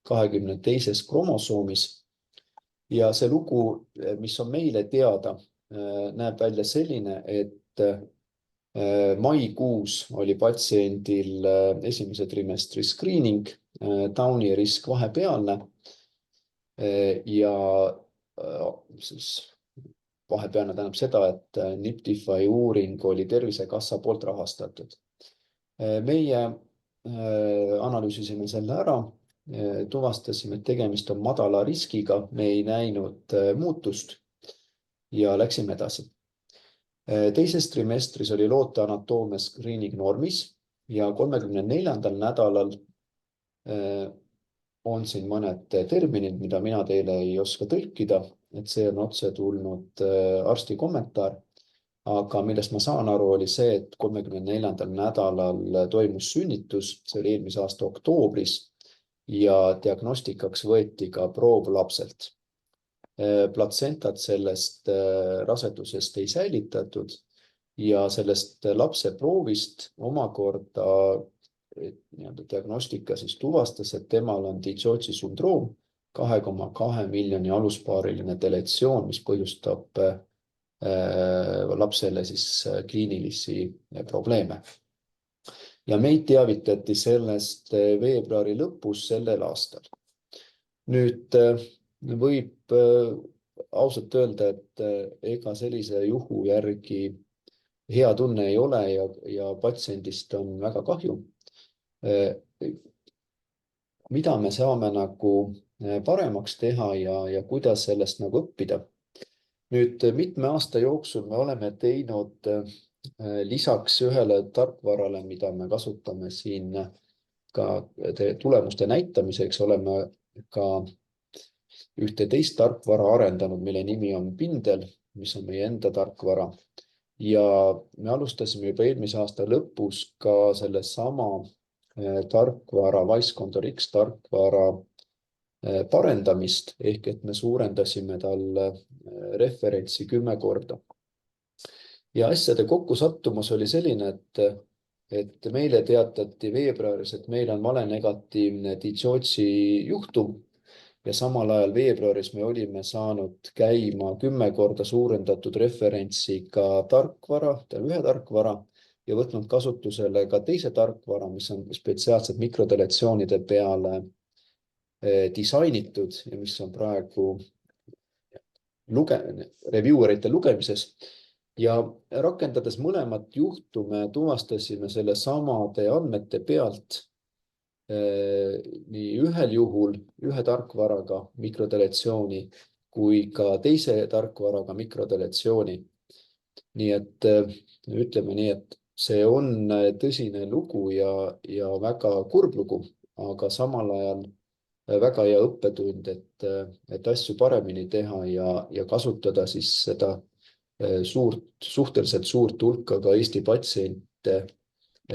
22. kromosoomis. Ja see lugu, mis on meile teada, näeb välja selline, et maikuus oli patsiendil esimese trimestri screening, Downi risk vahepealne ja siis vahepealne tähendab seda, et NIPTIFY uuring oli Tervisekassa poolt rahastatud. Meie analüüsisime selle ära, tuvastasime, et tegemist on madala riskiga, me ei näinud muutust ja läksime edasi. Teises trimestris oli loote anatoomia screening normis ja 34. nädalal on siin mõned terminid, mida mina teile ei oska tõlkida, et see on otse tulnud arsti kommentaar, aga millest ma saan aru, oli see, et 34. nädalal toimus sünnitus, see oli eelmise aasta oktoobris ja diagnostikaks võeti ka proov lapselt. Platsentat sellest rasedusest ei säilitatud ja sellest lapse proovist omakorda diagnostika siis tuvastas, et temal on DCOG sündroom, 2,2 miljoni aluspaariline deletsioon, mis põhjustab lapsele siis kliinilisi probleeme. Ja meid teavitati sellest veebruari lõpus sellel aastal. Nüüd võib ausalt öelda, et ega sellise juhu järgi hea tunne ei ole ja patsiendist on väga kahju. Mida me saame nagu paremaks teha ja kuidas sellest nagu õppida? Nüüd mitme aasta jooksul me oleme teinud lisaks ühele tarkvarale, mida me kasutame siin ka tulemuste näitamiseks, oleme ka ühte teist tarkvara arendanud, mille nimi on Pindel, mis on meie enda tarkvara. Ja me alustasime juba eelmise aasta lõpus ka sellesama tarkvara Wise Condor X tarkvara parendamist ehk et me suurendasime tal referentsi 10 korda. Ja asjade kokkusattumus oli selline, et meile teatati veebruaris, et meil on valenegatiivne Digiotsi juhtum ja samal ajal veebruaris me olime saanud käima 10 korda suurendatud referentsiga tarkvara, ühe tarkvara ja võtnud kasutusele ka teise tarkvara, mis on spetsiaalselt mikrodeletsioonide peale disainitud ja mis on praegu reviewerite lugemises. Ja rakendades mõlemat juhtu me tuvastasime selle samade andmete pealt nii ühel juhul ühe tarkvaraga mikrodeletsiooni kui ka teise tarkvaraga mikrodeletsiooni. Nii et ütleme nii, et see on tõsine lugu ja väga kurb lugu, aga samal ajal väga hea õppetund, et asju paremini teha ja kasutada siis seda suhteliselt suurt hulka ka Eesti patsiente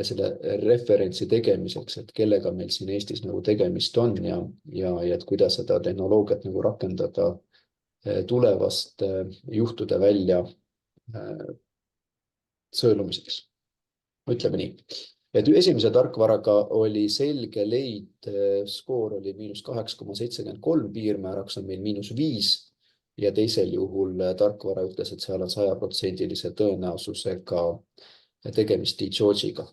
selle referentsi tegemiseks, et kellega meil siin Eestis nagu tegemist on ja et kuidas seda tehnoloogiat nagu rakendada tulevast juhtude välja sõelumiseks. Ütleme nii, et esimese tarkvaraga oli selge leid, skoor oli -8,73, piirmääraks on meil -5 ja teisel juhul tarkvara ütles, et seal on 100%-lise tõenäosusega tegemist Digiotšiga.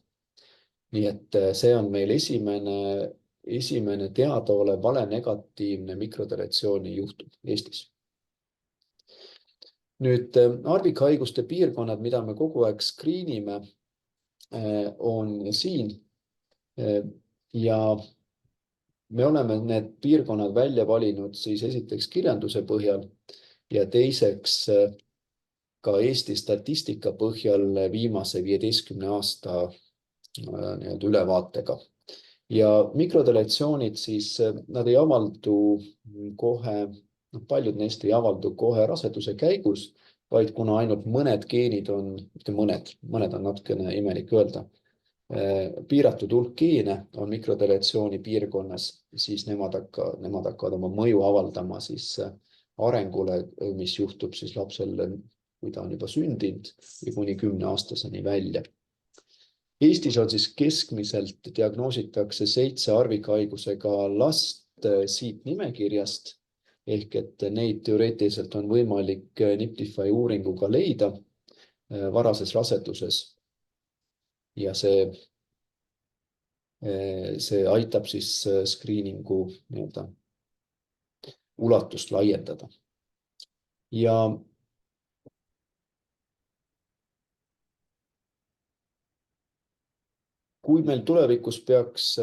Nii et see on meil esimene teadaolev valenegatiivne mikrodeletsiooni juhtum Eestis. Nüüd harvikhaiguste piirkonnad, mida me kogu aeg skriinime, on siin ja me oleme need piirkonnad välja valinud siis esiteks kirjanduse põhjal ja teiseks ka Eesti statistika põhjal viimase 15 aasta ülevaatega. Ja mikrodeletsioonid siis, nad ei avaldu kohe, paljud neist ei avaldu kohe raseduse käigus, vaid kuna ainult mõned geenid on, mitte mõned on natukene imelik öelda, piiratud hulk geene on mikrodeletsiooni piirkonnas, siis nemad hakkavad oma mõju avaldama siis arengule, mis juhtub siis lapsel, kui ta on juba sündinud ja kuni 10-aastaseni välja. Eestis on siis keskmiselt diagnoositakse 7 harvikhaigusega last siit nimekirjast, ehk et neid teoreetiliselt on võimalik Niptify uuringuga leida varases raseduses. Ja see aitab siis screeningu ulatust laiendada. Ja kui meil tulevikus peaks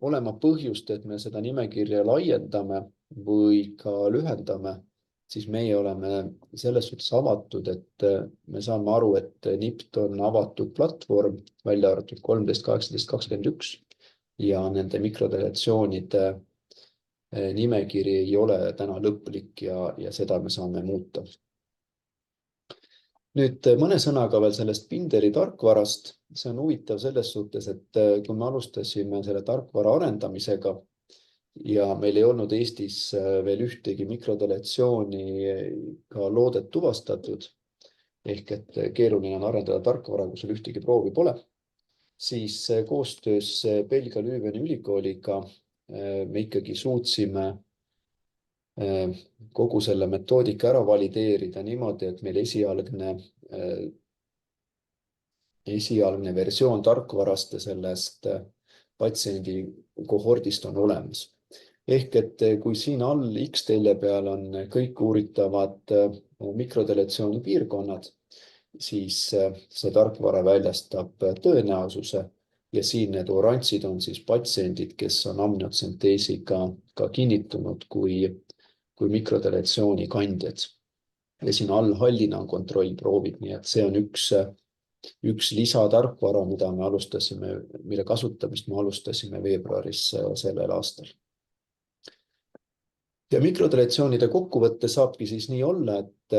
olema põhjust, et me seda nimekirja laiendame või ka lühendame, siis meie oleme selles suhtes avatud, et me saame aru, et NIPT on avatud platvorm, välja arvatud 13, 18, 21 ja nende mikrodeletsioonide nimekiri ei ole täna lõplik ja seda me saame muuta. Nüüd mõne sõnaga veel sellest Pindeli tarkvarast. See on huvitav selles suhtes, et kui me alustasime selle tarkvara arendamisega ja meil ei olnud Eestis veel ühtegi mikrodeletsiooni ka loodet tuvastatud, ehk et keeruline on arendada tarkvara, kui sul ühtegi proovi pole, siis koostöös Belgia Lübeni ülikooliga me ikkagi suutsime kogu selle metoodika ära valideerida niimoodi, et meil esialgne versioon tarkvarast ja sellest patsiendi kohordist on olemas. Ehk et kui siin all X-telje peal on kõik uuritavad mikrodelegatsiooni piirkonnad, siis see tarkvara väljastab tõenäosuse ja siin need oranžid on siis patsiendid, kes on amniotsenteesiga ka kinnitunud kui mikrodelegatsiooni kandjad. Ja siin all hallina on kontrollproovid, nii et see on üks lisatarkvara, mille kasutamist me alustasime veebruaris sellel aastal. Ja mikrodelegatsioonide kokkuvõtte saabki siis nii olla, et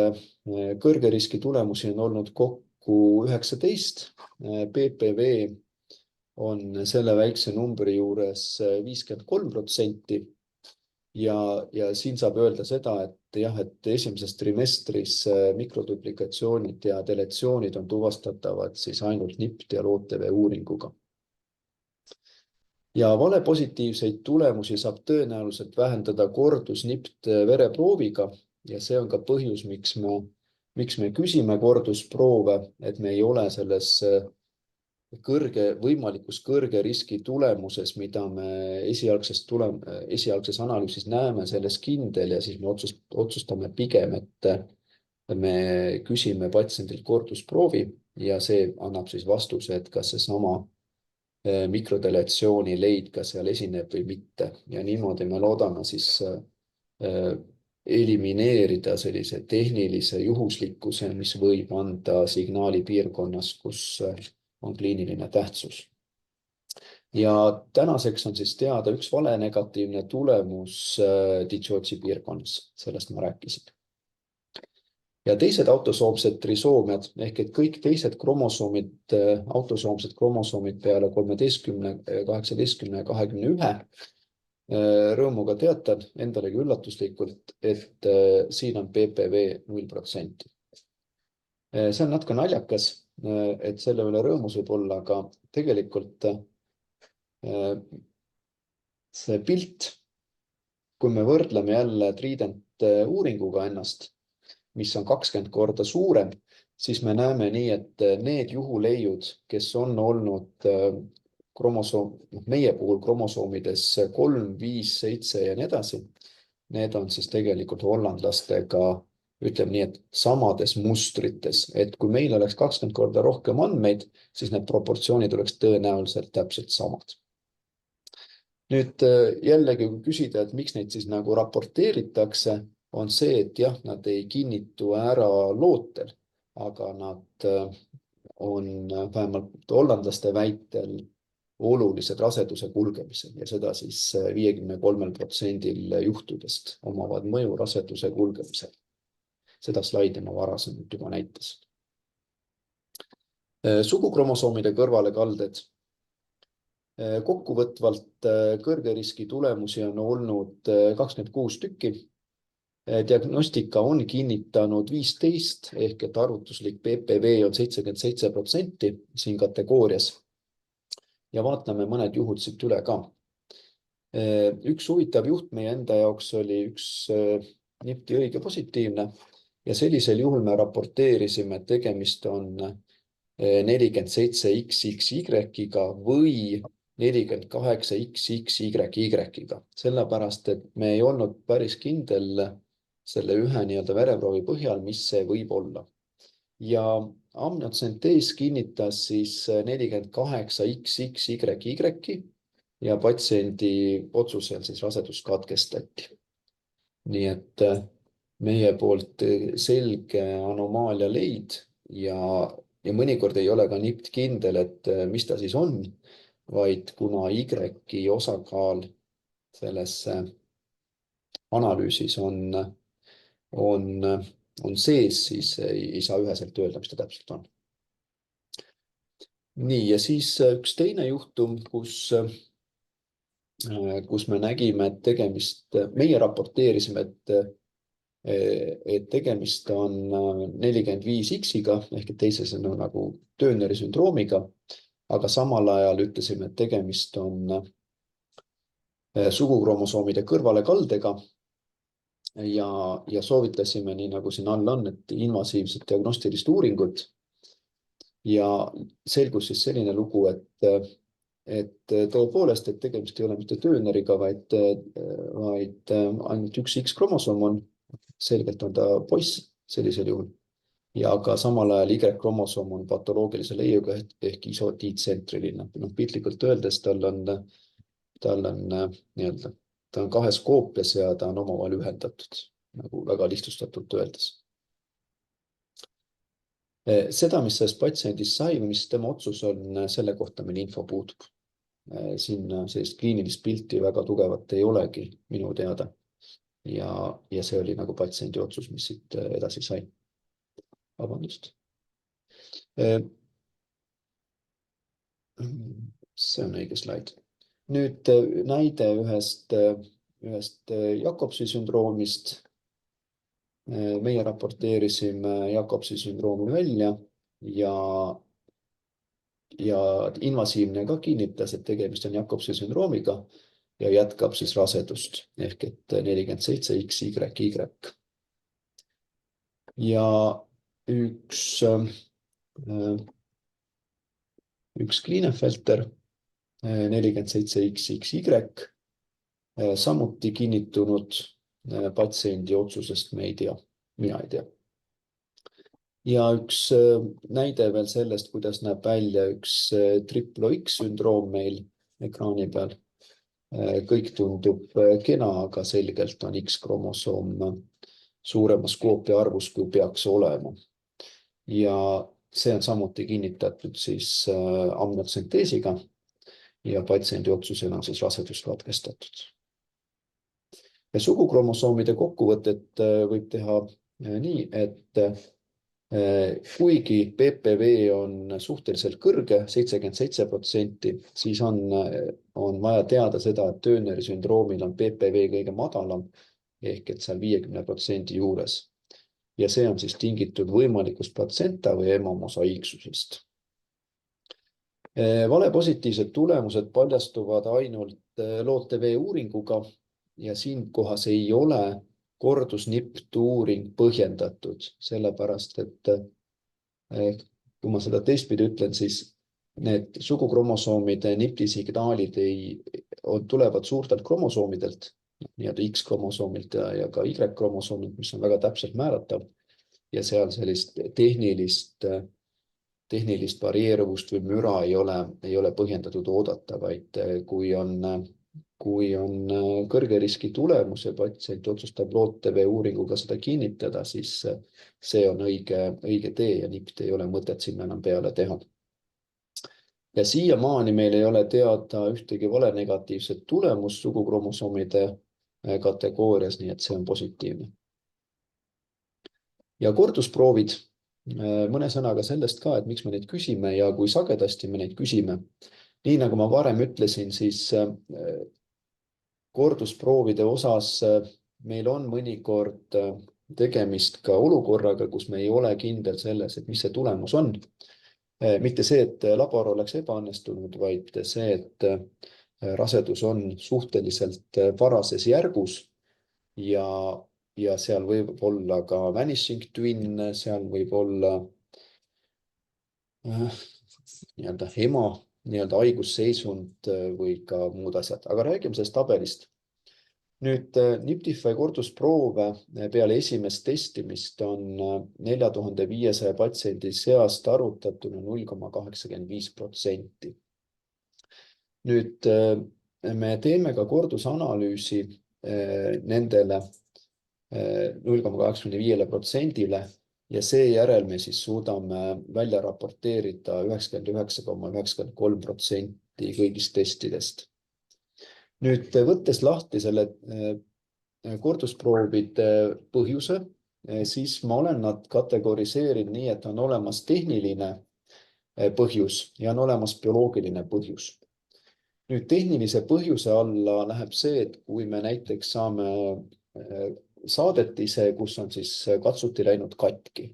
kõrge riski tulemusi on olnud kokku 19. PPV on selle väikse numbri juures 53%. Ja siin saab öelda seda, et esimeses trimestris mikroduplikatsioonid ja deletsioonid on tuvastatavad siis ainult NIPT ja LOTV uuringuga. Ja valepositiivseid tulemusi saab tõenäoliselt vähendada kordus NIPT vereprooviga ja see on ka põhjus, miks me küsime kordusproove, et me ei ole selles võimalikus kõrge riski tulemuses, mida me esialgses analüüsis näeme selles kindel ja siis me otsustame pigem, et me küsime patsiendilt kordusproovi ja see annab siis vastuse, et kas see sama mikrodelegatsiooni leid ka seal esineb või mitte. Ja niimoodi me loodame siis elimineerida sellise tehnilise juhuslikkuse, mis võib anda signaali piirkonnas, kus on kliiniline tähtsus. Ja tänaseks on siis teada üks valenegatiivne tulemus Diciootsi piirkonnas, sellest ma rääkisin. Ja teised autosoomsed trisoomiad ehk et kõik teised autosoomsed kromosoomid peale 13, 18 ja 21 rõõmuga teatan endalegi üllatuslikult, et siin on PPV 0%. See on natuke naljakas, et selle üle rõõmus võib olla, aga tegelikult see pilt, kui me võrdleme jälle Trident uuringuga ennast, mis on 20 korda suurem, siis me näeme nii, et need juhuleiud, kes on olnud meie puhul kromosoomides 3, 5, 7 ja nii edasi, need on siis tegelikult hollandlastega, ütleme nii, et samades mustrites, et kui meil oleks 20 korda rohkem andmeid, siis need proportsioonid oleks tõenäoliselt täpselt samad. Nüüd jällegi kui küsida, et miks neid siis nagu raporteeritakse, on see, et jah, nad ei kinnitu ära lootel, aga nad on vähemalt hollandlaste väitel olulised raseduse kulgemisel ja seda siis 53% juhtudest omavad mõju raseduse kulgemisel. Seda slaidi ma varasemalt juba näitasin. Sugukromosoomide kõrvalekalded. Kokkuvõtvalt kõrge riski tulemusi on olnud 26 tükki. Diagnostika on kinnitanud 15 ehk et arvutuslik PPV on 77% siin kategoorias. Ja vaatame mõned juhud siit üle ka. Üks huvitav juht meie enda jaoks oli üks NIPT õige positiivne ja sellisel juhul me raporteerisime, et tegemist on 47XXY-ga või 48XXYY-ga, sellepärast, et me ei olnud päris kindel selle ühe vereproovi põhjal, mis see võib olla. Ja amniotsentees kinnitas siis 48XXYY ja patsiendi otsusel siis rasedus katkestati. Nii et meie poolt selge anomaalia leid ja mõnikord ei ole ka NIPT kindel, et mis ta siis on, vaid kuna Y osakaal selles analüüsis on sees, siis ei saa üheselt öelda, mis ta täpselt on. Nii, ja siis üks teine juhtum, kus me nägime, et meie raporteerisime, et tegemist on 45X-iga ehk teisisõnu nagu Turneri sündroomiga, aga samal ajal ütlesime, et tegemist on sugukromosoomide kõrvalekaldega ja soovitasime, nii nagu siin all on, et invasiivset diagnostilist uuringut. Ja selgus siis selline lugu, et tõepoolest, et tegemist ei ole mitte tööneriga, vaid ainult üks X-kromosoom on. Selgelt on ta poiss sellisel juhul. Ja ka samal ajal Y-kromosoom on patoloogilise leiuga ehk isotiitsentriline. Piltlikult öeldes tal on kahes koopias ja ta on omavahel ühendatud, nagu väga lihtsustatult öeldes. Seda, mis sellest patsiendist sai või mis tema otsus on, selle kohta meil info puudub. Siin sellist kliinilist pilti väga tugevat ei olegi minu teada. Ja see oli nagu patsiendi otsus, mis siit edasi sai. Vabandust. See on õige slaid. Nüüd näide ühest Jacobsi sündroomist. Meie raporteerisime Jacobsi sündroomi välja ja invasiivne ka kinnitas, et tegemist on Jacobsi sündroomiga ja jätkab siis rasedust ehk et 47XYY. Ja üks Klinefelter 47XXY samuti kinnitunud patsiendi otsusest me ei tea, mina ei tea. Ja üks näide veel sellest, kuidas näeb välja üks triplo X-sündroom meil ekraani peal. Kõik tundub kena, aga selgelt on X-kromosoom suuremas koopia arvus, kui peaks olema. Ja see on samuti kinnitatud siis amniotsenteesiga ja patsiendi otsusel on siis rasedus katkestatud. Ja sugukromosoomide kokkuvõtet võib teha nii, et kuigi PPV on suhteliselt kõrge, 77%, siis on vaja teada seda, et Turneri sündroomil on PPV kõige madalam ehk et seal 50% juures. Ja see on siis tingitud võimalikust platsenta või emamosaiiksusest. Valepositiivsed tulemused paljastuvad ainult LOTV uuringuga ja siinkohas ei ole kordusniptu uuring põhjendatud, sellepärast et kui ma seda teistpidi ütlen, siis need sugukromosoomide niptisignaalid tulevad suurtelt kromosoomidelt, nii-öelda X-kromosoomilt ja ka Y-kromosoomilt, mis on väga täpselt määratav ja seal sellist tehnilist varieeruvust või müra ei ole põhjendatud oodata, vaid kui on kõrge riski tulemus ja patsient otsustab LOTV uuringuga seda kinnitada, siis see on õige tee ja nipt ei ole mõtet sinna enam peale teha. Ja siiamaani meil ei ole teada ühtegi valenegatiivset tulemust sugukromosoomide kategoorias, nii et see on positiivne. Ja kordusproovid, mõne sõnaga sellest ka, et miks me neid küsime ja kui sagedasti me neid küsime. Nii nagu ma varem ütlesin, siis kordusproovide osas meil on mõnikord tegemist ka olukorraga, kus me ei ole kindel selles, et mis see tulemus on. Mitte see, et labor oleks ebaõnnestunud, vaid see, et rasedus on suhteliselt varases järgus ja seal võib olla ka vanishing twin, seal võib olla haigusseisund või ka muud asjad, aga räägime sellest tabelist. Nüüd Niptify kordusproove peale esimest testimist on 4500 patsiendi seast arvutatuna 0,85%. Nüüd me teeme ka kordusanalüüsi nendele 0,85%-le ja seejärel me siis suudame välja raporteerida 99,93% kõigist testidest. Nüüd võttes lahti selle kordusproovide põhjuse, siis ma olen nad kategoriseerinud nii, et on olemas tehniline põhjus ja on olemas bioloogiline põhjus. Nüüd tehnilise põhjuse alla läheb see, et kui me näiteks saame saadetise, kus on siis katsuti läinud katki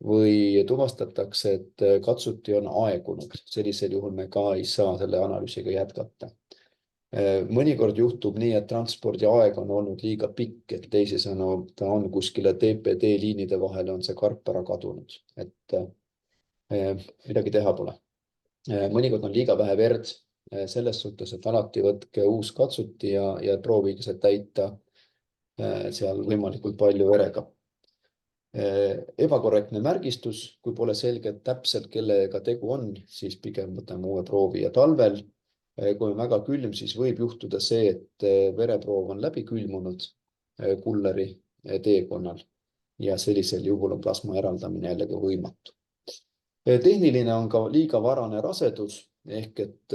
või tuvastatakse, et katsuti on aegunud. Sellisel juhul me ka ei saa selle analüüsiga jätkata. Mõnikord juhtub nii, et transpordi aeg on olnud liiga pikk, et teisisõnu ta on kuskile TPD liinide vahele on see karp ära kadunud, et midagi teha pole. Mõnikord on liiga vähe verd, selles suhtes, et alati võtke uus katsuti ja proovige see täita seal võimalikult palju verega. Ebakorrektne märgistus, kui pole selge täpselt, kellega tegu on, siis pigem võtame uue proovi ja talvel, kui on väga külm, siis võib juhtuda see, et vereproov on läbi külmunud kulleri teekonnal ja sellisel juhul on plasma eraldamine jällegi võimatu. Tehniline on ka liiga varane rasedus ehk et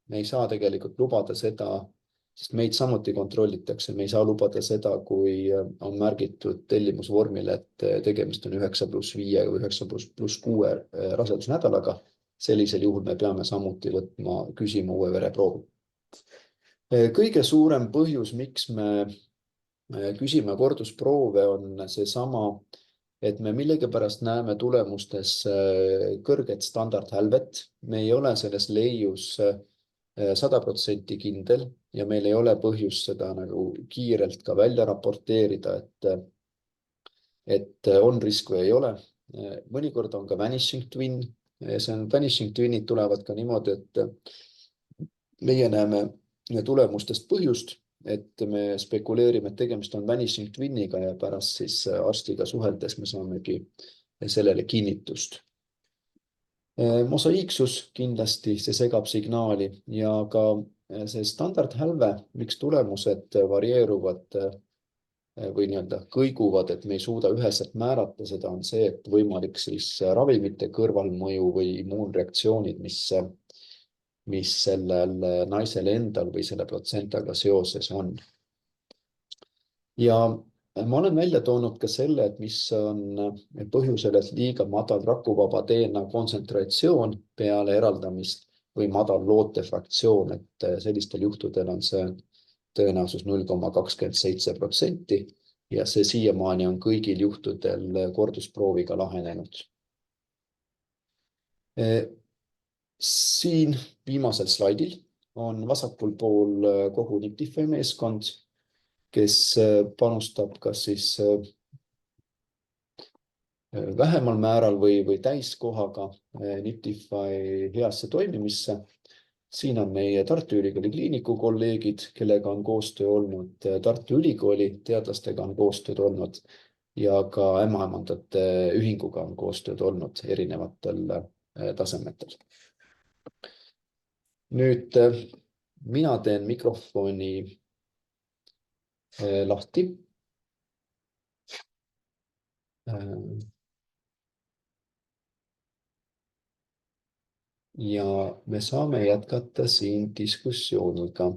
me ei saa tegelikult lubada seda, sest meid samuti kontrollitakse, me ei saa lubada seda, kui on märgitud tellimusvormile, et tegemist on 9+5 või 9+6 rasedusnädalaga. Sellisel juhul me peame samuti küsima uue vereproovi. Kõige suurem põhjus, miks me küsime kordusproove, on seesama, et me millegipärast näeme tulemustes kõrget standardhälvet. Me ei ole selles leius 100% kindel ja meil ei ole põhjust seda nagu kiirelt ka välja raporteerida, et on risk või ei ole. Mõnikord on ka vanishing twin. Vanishing twinid tulevad ka niimoodi, et meie näeme tulemustest põhjust, et me spekuleerime, et tegemist on vanishing twiniga ja pärast siis arstiga suheldes me saamegi sellele kinnitust. Mosaiiksus kindlasti, see segab signaali ja ka see standardhälve, miks tulemused varieeruvad või kõiguvad, et me ei suuda üheselt määrata, seda on see, et võimalik siis ravimite kõrvalmõju või immuunreaktsioonid, mis sellel naisel endal või selle platsentaga seoses on. Ja ma olen välja toonud ka selle, et mis on põhjusel, et liiga madal rakuvaba DNA kontsentratsioon peale eraldamist või madal lootefraktsioon, et sellistel juhtudel on see tõenäosus 0,27% ja see siiamaani on kõigil juhtudel kordusprooviga lahenenud. Siin viimasel slaidil on vasakul pool kogu Niptify meeskond, kes panustab kas siis vähemal määral või täiskohaga Niptify heasse toimimisse. Siin on meie Tartu Ülikooli kliiniku kolleegid, kellega on koostöö olnud, Tartu Ülikooli teadlastega on koostööd olnud ja ka ämmaemandate ühinguga on koostööd olnud erinevatel tasemetel. Nüüd mina teen mikrofoni lahti. Ja me saame jätkata siin diskussiooniga.